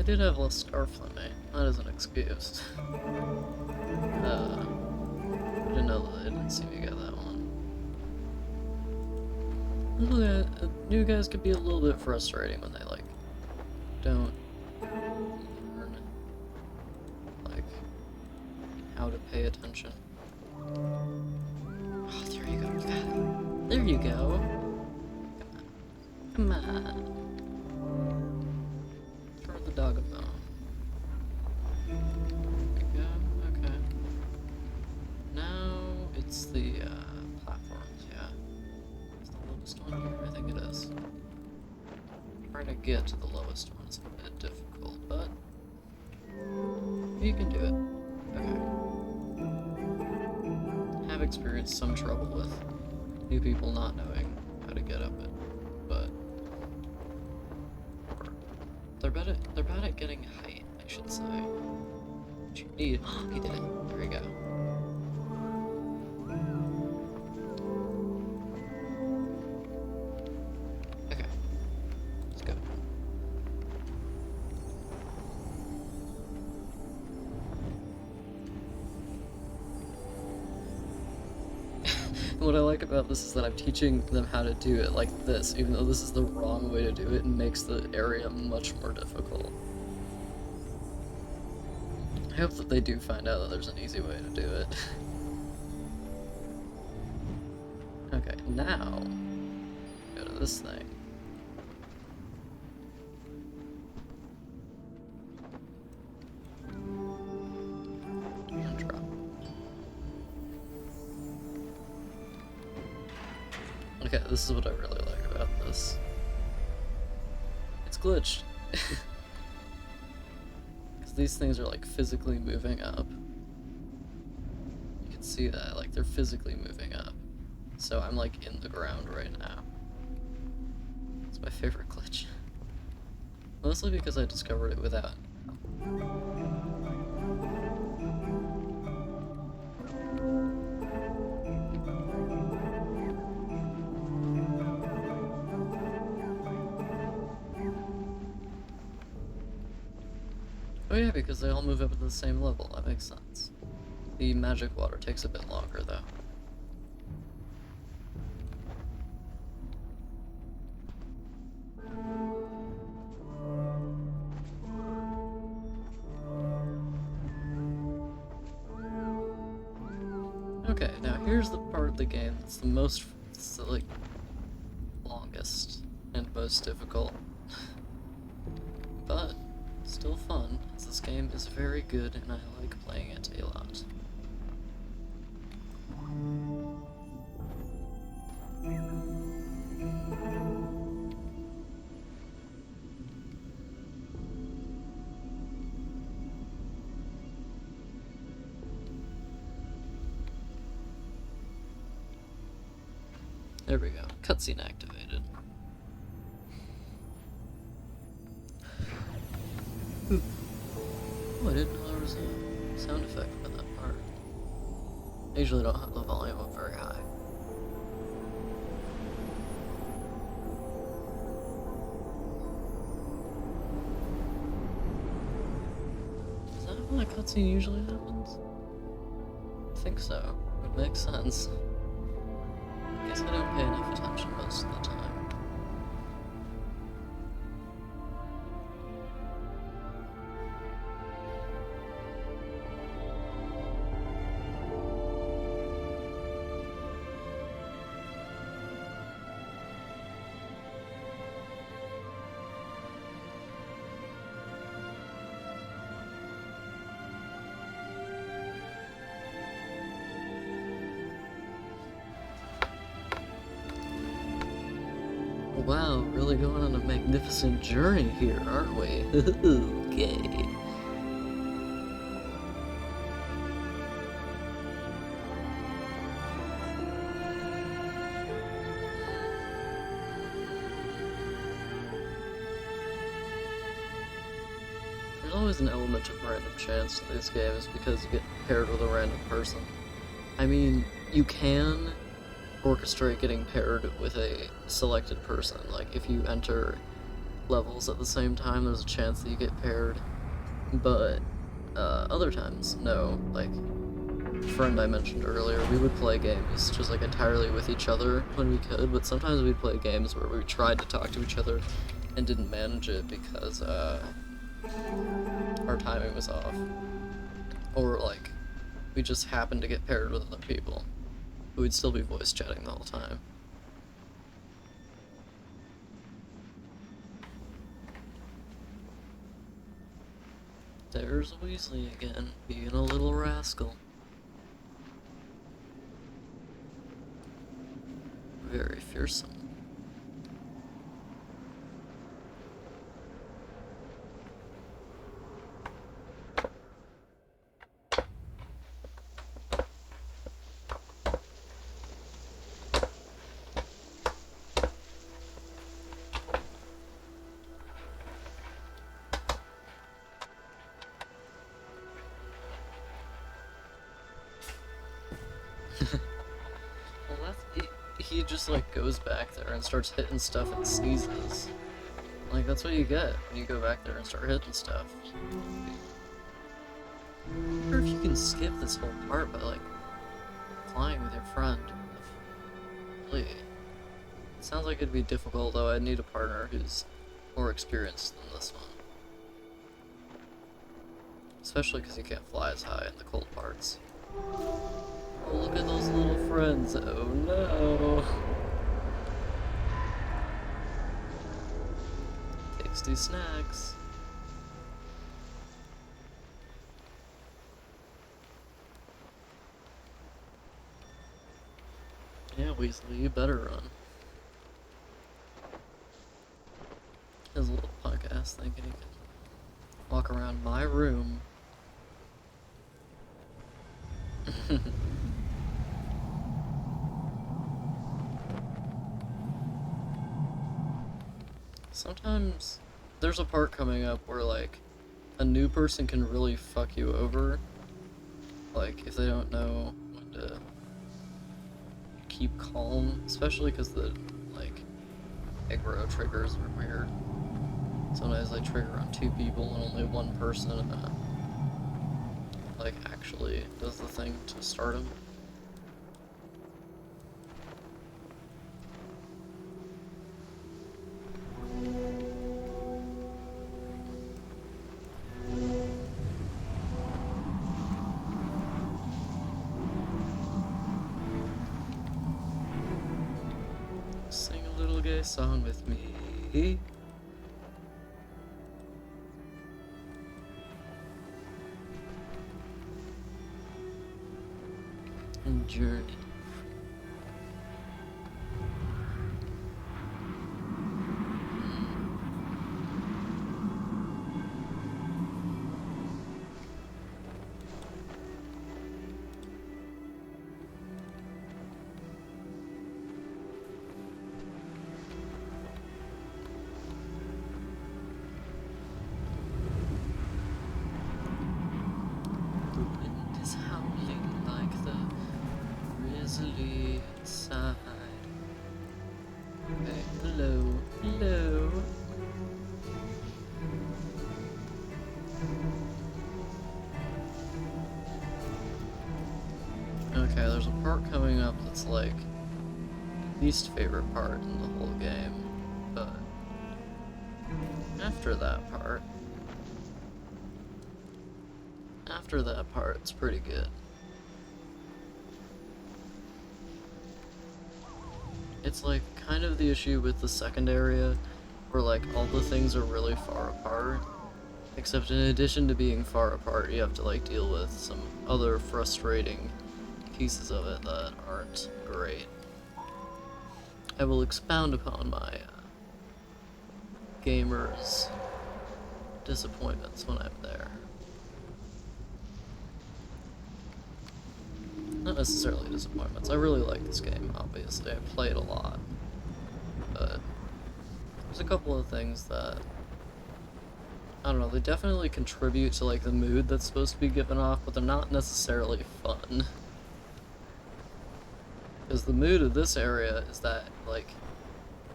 A: did have less scarf than me. That is an excuse. I didn't know that they didn't see me get that one. New guys could be a little bit frustrating when they, like, don't learn, like, how to pay attention. Oh, there you go, you got it. There you go. Come on. Throw the dog a bone. There you go, okay. Now it's the, platforms, yeah. It's the lowest one here, I think it is. Trying to get to the lowest one is a bit difficult, but you can do it. Okay. Have experienced some trouble with new people not knowing how to get up it, but they're bad at getting height, I should say. What you need. He did it. There we go. Okay. Let's go. What I like about this is that I'm teaching them how to do it like this, even though this is the wrong way to do it and makes the area much more difficult. I hope that they do find out that there's an easy way to do it. Okay, now, go to this thing. And drop. Okay, this is what I really like about this. It's glitched. Because these things are like physically moving up. You can see that, like they're physically moving up. So I'm like in the ground right now. It's my favorite glitch. Mostly because I discovered it without. Oh yeah, because they all move up at the same level, that makes sense. The magic water takes a bit longer though. Okay, now here's the part of the game that's the most, it's the, like, longest and most difficult. But still fun, as this game is very good and I like playing it a lot. There we go, cutscene activated. Oh, I didn't know there was a sound effect for that part. I usually don't have the volume up very high. Is that when a cutscene usually happens? I think so. It makes sense. I guess I don't pay enough attention most of the time. Wow, really going on a magnificent journey here, aren't we? Okay. There's always an element of random chance to these games because you get paired with a random person. I mean, you can orchestrate getting paired with a selected person. Like, if you enter levels at the same time, there's a chance that you get paired. But other times, no. Like, the friend I mentioned earlier, we would play games just like entirely with each other when we could, but sometimes we'd play games where we tried to talk to each other and didn't manage it because our timing was off. Or like, we just happened to get paired with other people who would still be voice chatting the whole time. There's Weasley again, being a little rascal. Very fearsome. Well, he just like goes back there and starts hitting stuff and sneezes. Like, that's what you get when you go back there and start hitting stuff. I wonder if you can skip this whole part by like flying with your friend. Really, it sounds like it'd be difficult, though. I'd need a partner who's more experienced than this one. Especially because you can't fly as high in the cold parts. Oh, look at those little friends. Oh no. Tasty snacks. Yeah, Weasley, you better run. His little punk ass thinking he can walk around my room. Sometimes there's a part coming up where like a new person can really fuck you over, like if they don't know when to keep calm, especially because the like aggro triggers are weird. Sometimes they trigger on two people and only one person like actually does the thing to start them. Sing a little gay song with me. Journey. The wind is howling like the grizzly inside. Okay, hello, hello. Okay, there's a part coming up that's like least favorite part in the whole game, but after that part, it's pretty good. It's like kind of the issue with the second area, where like all the things are really far apart, except in addition to being far apart, you have to like deal with some other frustrating pieces of it that aren't great. I will expound upon my gamer's disappointments when I'm there. Not necessarily disappointments. I really like this game, obviously. I played a lot. But there's a couple of things that, I don't know, they definitely contribute to like the mood that's supposed to be given off, but they're not necessarily fun. Because the mood of this area is that, like,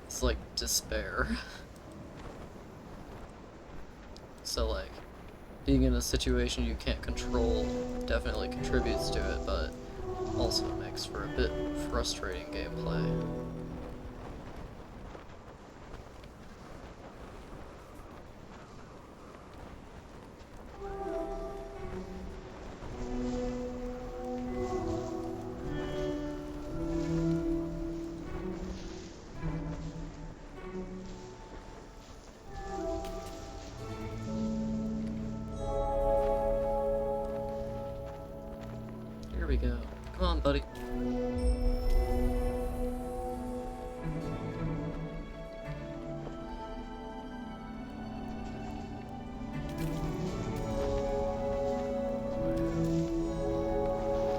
A: it's like despair. So, like, being in a situation you can't control definitely contributes to it, but also makes for a bit frustrating gameplay. Here we go. Come on, buddy.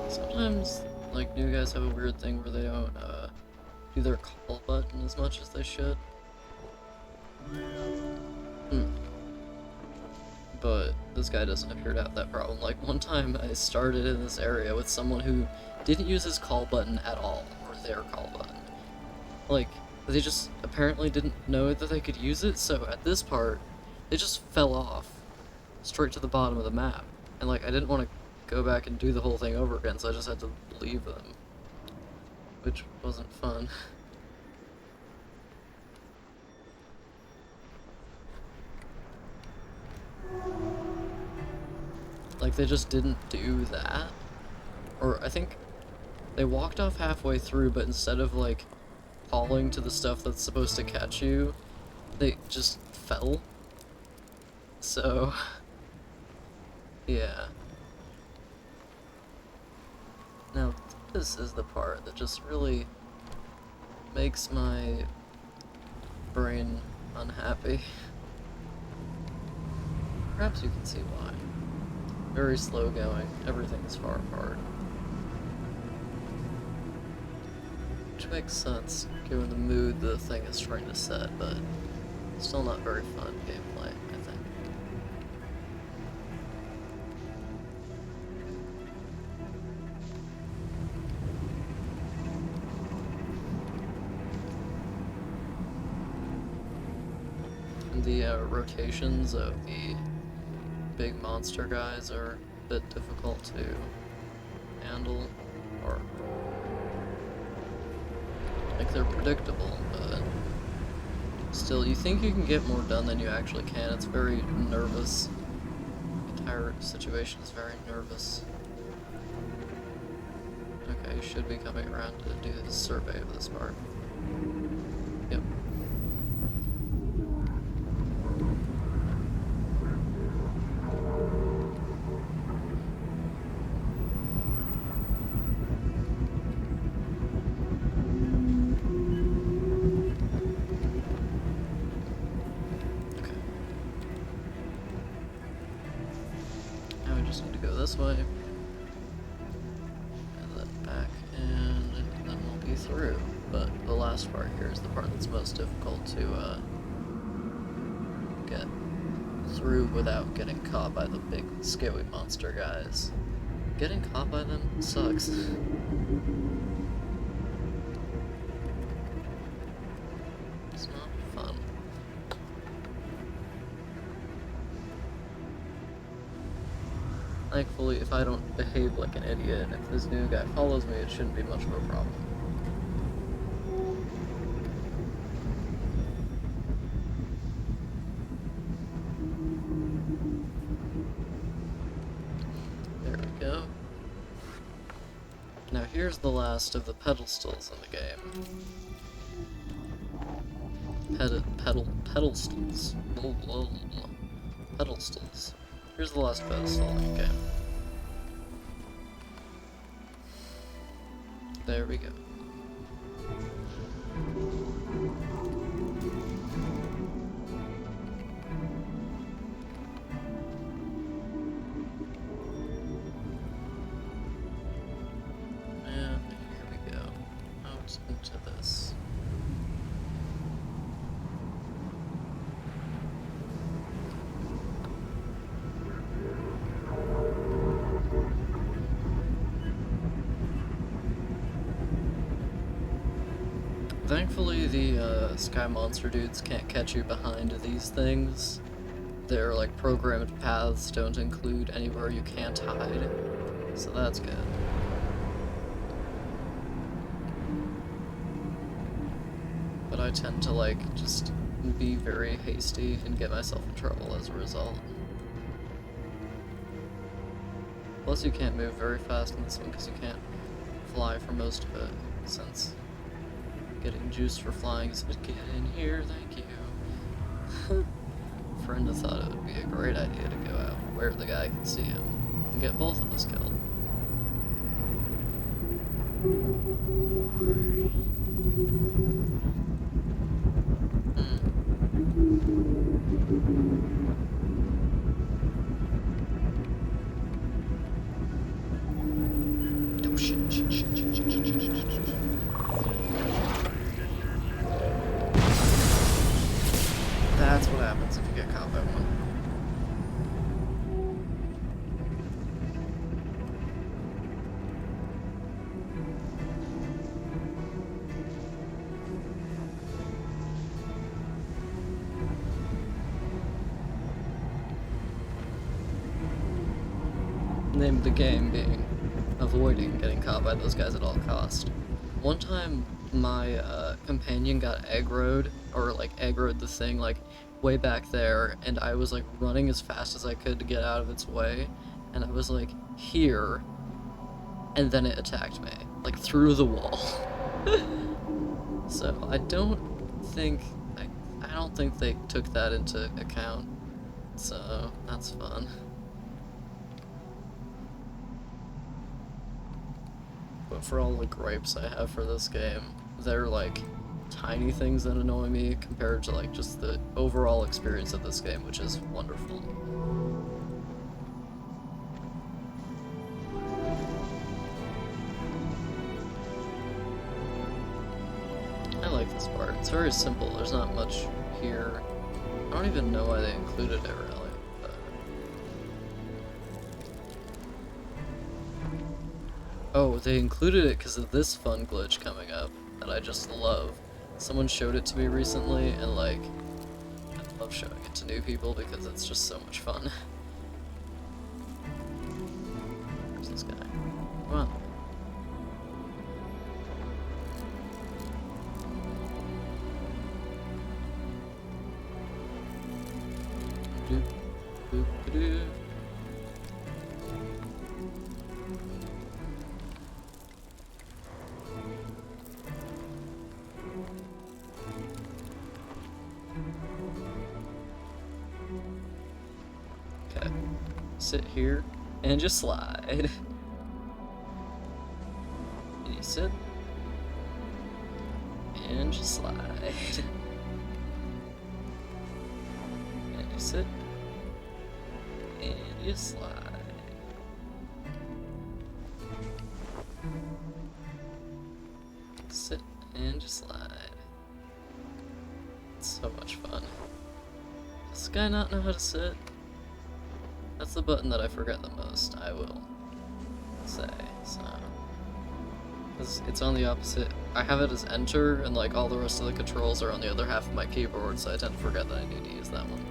A: Sometimes, like, new guys have a weird thing where they don't, do their call button as much as they should. But this guy doesn't appear to have that problem. Like, one time I started in this area with someone who didn't use his call button at all, or their call button. Like, they just apparently didn't know that they could use it, so at this part, they just fell off straight to the bottom of the map. And, like, I didn't want to go back and do the whole thing over again, so I just had to leave them. Which wasn't fun. Like, they just didn't do that. Or, I think they walked off halfway through, but instead of, like, falling to the stuff that's supposed to catch you, they just fell. So, yeah. Now, this is the part that just really makes my brain unhappy. Perhaps you can see why. Very slow going, everything's far apart. Which makes sense, given the mood the thing is trying to set, but still not very fun gameplay, I think. And the rotations of the big monster guys are a bit difficult to handle, or like they're predictable, but still, you think you can get more done than you actually can. It's very nervous. The entire situation is very nervous. Okay, you should be coming around to do the survey of this part. Yep. This way, and then back, and then we'll be through. But the last part here is the part that's most difficult to get through without getting caught by the big scary monster guys. Getting caught by them sucks. It's not fun. Thankfully, if I don't behave like an idiot, and if this new guy follows me, it shouldn't be much of a problem. There we go. Now here's the last of the pedestals in the game. Pedestals. Pedestals. Here's the last pedestal in the game. There we go. And here we go. Out into this. Thankfully, the sky monster dudes can't catch you behind these things, their like programmed paths don't include anywhere you can't hide, so that's good. But I tend to like just be very hasty and get myself in trouble as a result. Plus you can't move very fast in this one because you can't fly for most of it, since getting juice for flying is get in here, thank you. Friend thought it would be a great idea to go out where the guy can see him and get both of us killed. Oh shit. That's what happens if you get caught by one. Name of the game being avoiding getting caught by those guys at all cost. One time my companion got aggroed, or like aggroed the thing like way back there, and I was like running as fast as I could to get out of its way, and I was like here, and then it attacked me like through the wall. So I don't think they took that into account, so that's fun. But for all the gripes I have for this game, they're like tiny things that annoy me compared to like just the overall experience of this game, which is wonderful. I like this part. It's very simple. There's not much here. I don't even know why they included it really. Oh, they included it because of this fun glitch coming up that I just love. Someone showed it to me recently, and like, I love showing it to new people because it's just so much fun. Where's this guy? Come on. Doop, doop, doop. Okay, sit here and just slide. And you sit and just slide. And you sit and you slide. Sit and just slide. It's so much fun. Does this guy not know how to sit? That's the button that I forget the most, I will say, so. It's on the opposite. I have it as enter, and like all the rest of the controls are on the other half of my keyboard, so I tend to forget that I need to use that one.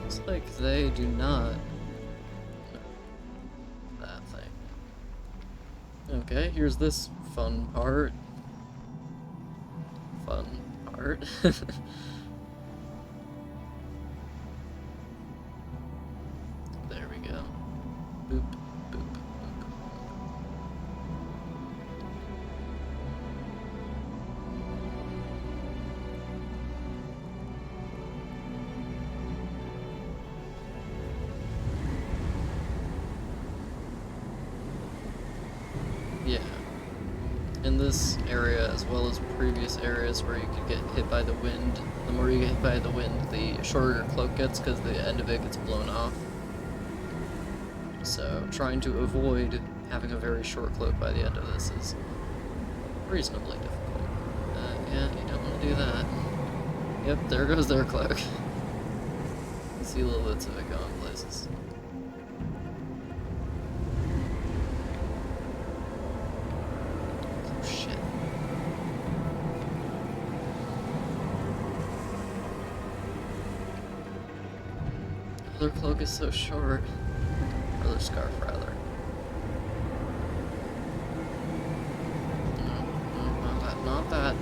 A: Looks like they do not know that thing. Okay, here's this fun part. Fun part. There we go. Boop, boop, boop. Yeah. In this area, as well as previous areas where you could get hit by the wind, the more you get hit by the wind, the shorter your cloak gets because the end of it gets blown off. So, trying to avoid having a very short cloak by the end of this is reasonably difficult. Yeah, you don't want to do that. Yep, there goes their cloak. You can see little bits of it going places. Oh, shit. Their cloak is so short. Or their scarf, rather. No, no, not that, not that.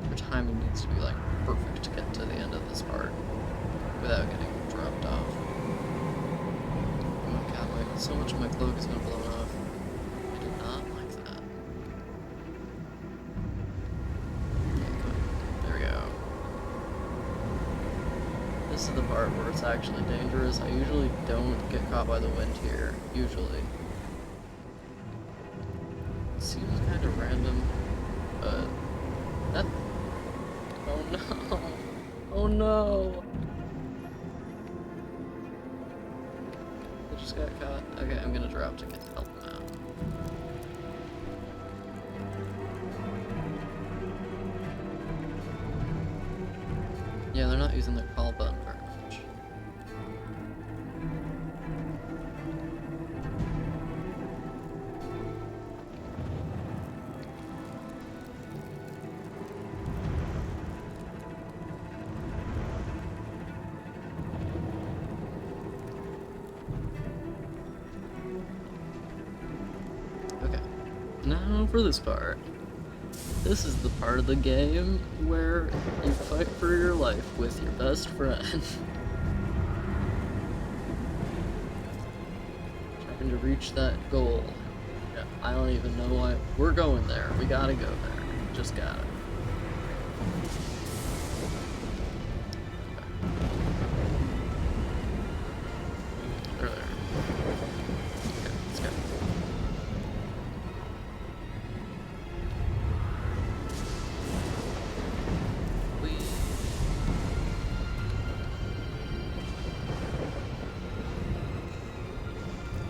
A: Your timing needs to be, like, perfect to get to the end of this part without getting dropped off. Oh my god, so much of my cloak is gonna blow off. I did not like that. Okay, good. There we go. This is the part where it's actually dangerous. I usually don't get caught by the wind here. Usually. It seems kind of random, but that. Oh no! Oh no! I just got caught. Okay, I'm gonna drop to help him out. Yeah, they're not using their call button very much. Okay, now for this part. This is the part of the game where you fight for your life with your best friend. Trying to reach that goal. Yeah, I don't even know why. We're going there. We gotta go there. Just gotta. They're there. Okay, let's go.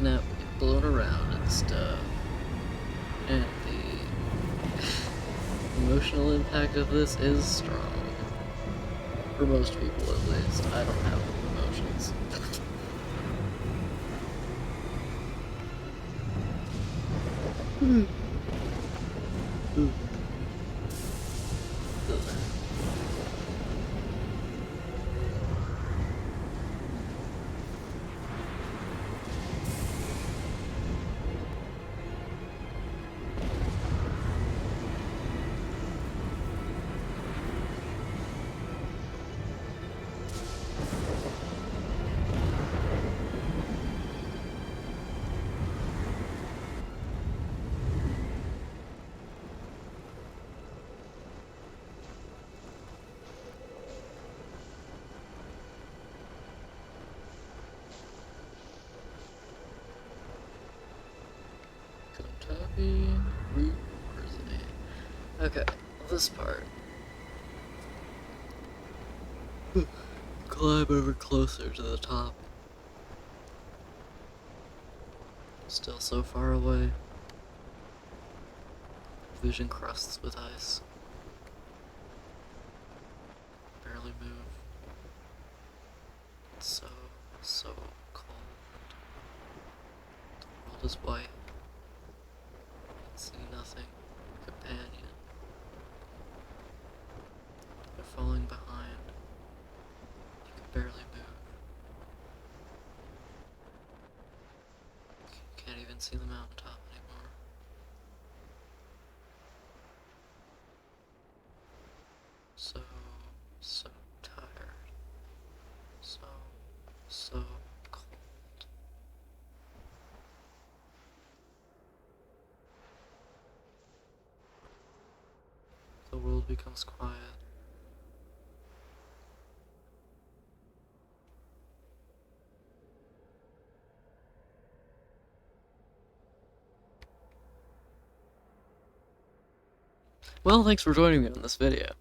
A: Now we get blown around and stuff. And the emotional impact of this is strong. For most people, at least. I don't have emotions. Kentucky University. Okay, this part. Climb ever closer to the top. Still so far away. Vision crusts with ice. Barely move. It's so, so cold. The world is white. I can see nothing. Companion. They're falling behind. You can barely move. You can't even see the mountaintop anymore. So, so tired. So, so cold. The world becomes quiet. Well, thanks for joining me on this video.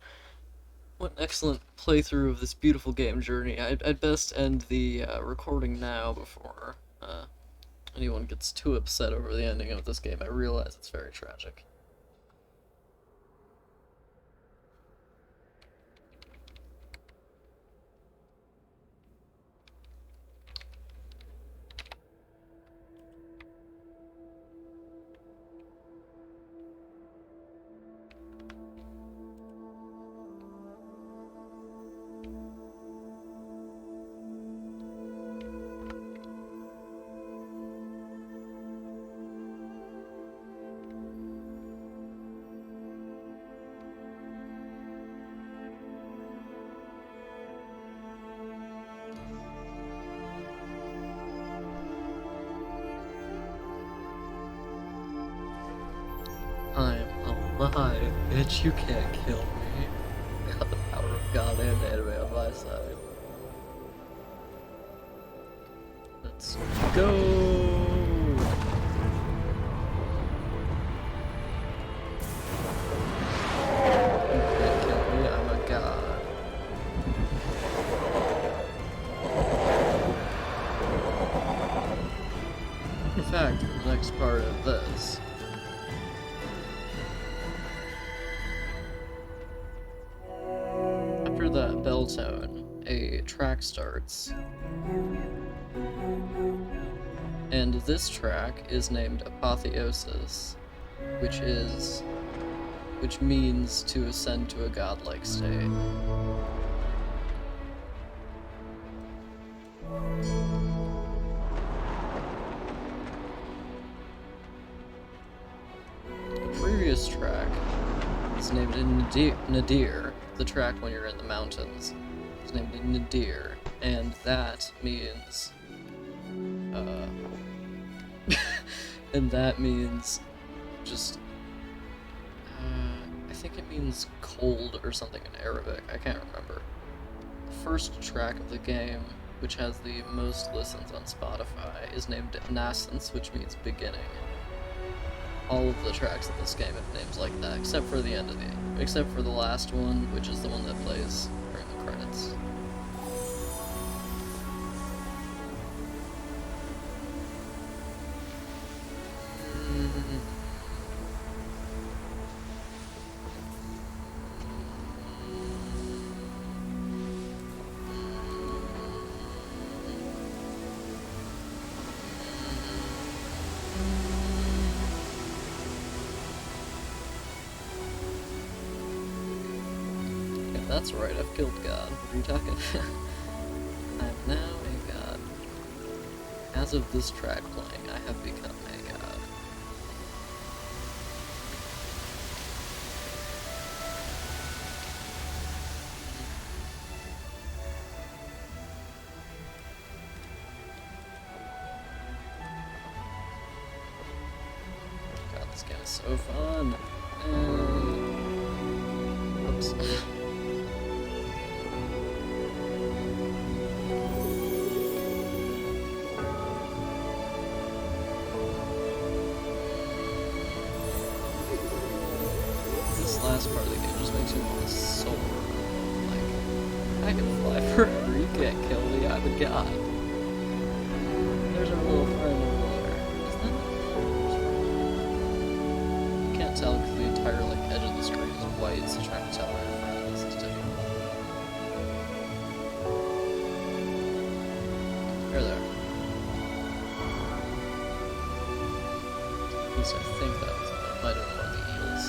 A: What an excellent playthrough of this beautiful game Journey. I'd best end the recording now before anyone gets too upset over the ending of this game. I realize it's very tragic. Die, bitch, you can't kill me. Got the power of God and anime on my side. Let's go! You can't kill me, I'm a god. In fact, the next part of this. After that bell tone, a track starts. And this track is named Apotheosis, which means to ascend to a godlike state. The previous track is named Nadir, the track when you're in the mountains. It's named Nadir, and that means and that means just I think it means cold or something in Arabic. I can't remember. The first track of the game, which has the most listens on Spotify, is named Nascence, which means beginning. All of the tracks in this game have names like that, except for the last one, which is the one that plays during the credits. That's right, I've killed God. What are you talking about? I'm now a god. As of this track playing, I have become a god. God, this game is so fun. Oops. Last part of the game just makes me want to soar. Like, I can fly forever, you can't kill me, I'm a god. There's our little friend over there. Isn't that? You can't tell because the entire like edge of the screen is white, so trying to tell where your friend is difficult. There, there. At least I think that might have been one of the eels.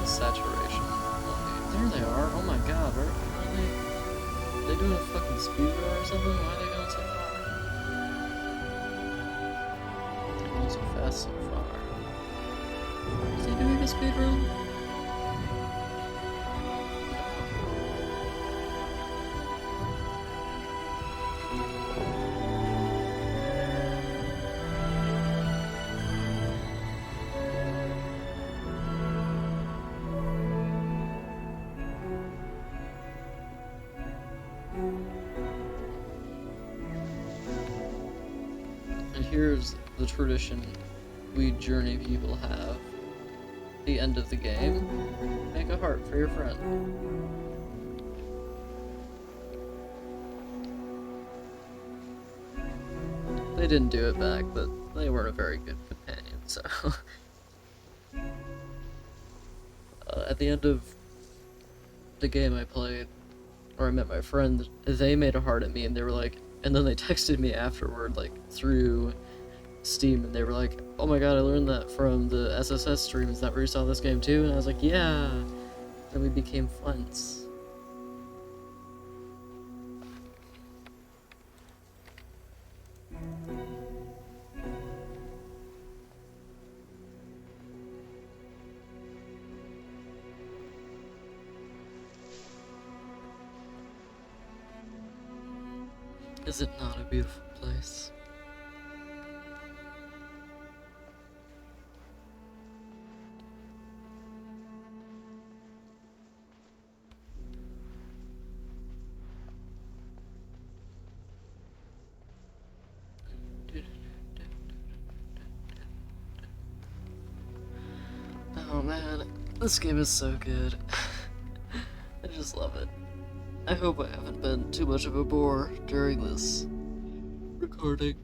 A: Saturation. There they are. Oh my god, where are they? Are they doing a fucking speedrun or something? Why are they going so far? They're going so fast so far. Is he doing a speedrun? Here's the tradition we Journey people have. The end of the game, make a heart for your friend. They didn't do it back, but they weren't a very good companion, so... at the end of the game I played, or I met my friend, they made a heart at me, and they were like, and then they texted me afterward, like, through Steam, and they were like, oh my god, I learned that from the SSS stream, is that where you saw this game too? And I was like, yeah, and we became friends. Is it not a beautiful place? Oh man, this game is so good. I just love it. I hope I haven't been too much of a bore during this recording.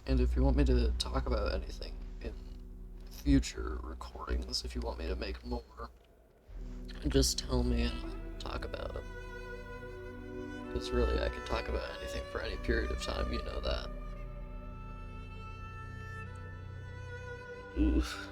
A: And if you want me to talk about anything in future recordings, if you want me to make more, just tell me and I'll talk about it. Because really, I can talk about anything for any period of time, you know that. Oof.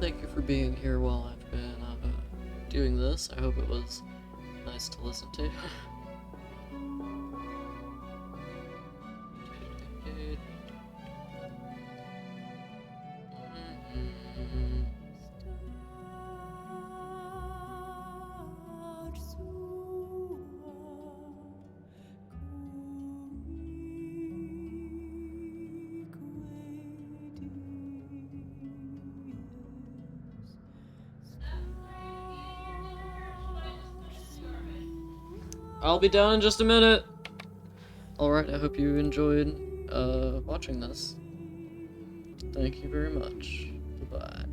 A: Thank you for being here while I've been doing this. I hope it was nice to listen to. I'll be down in just a minute. Alright, I hope you enjoyed watching this. Thank you very much. Goodbye.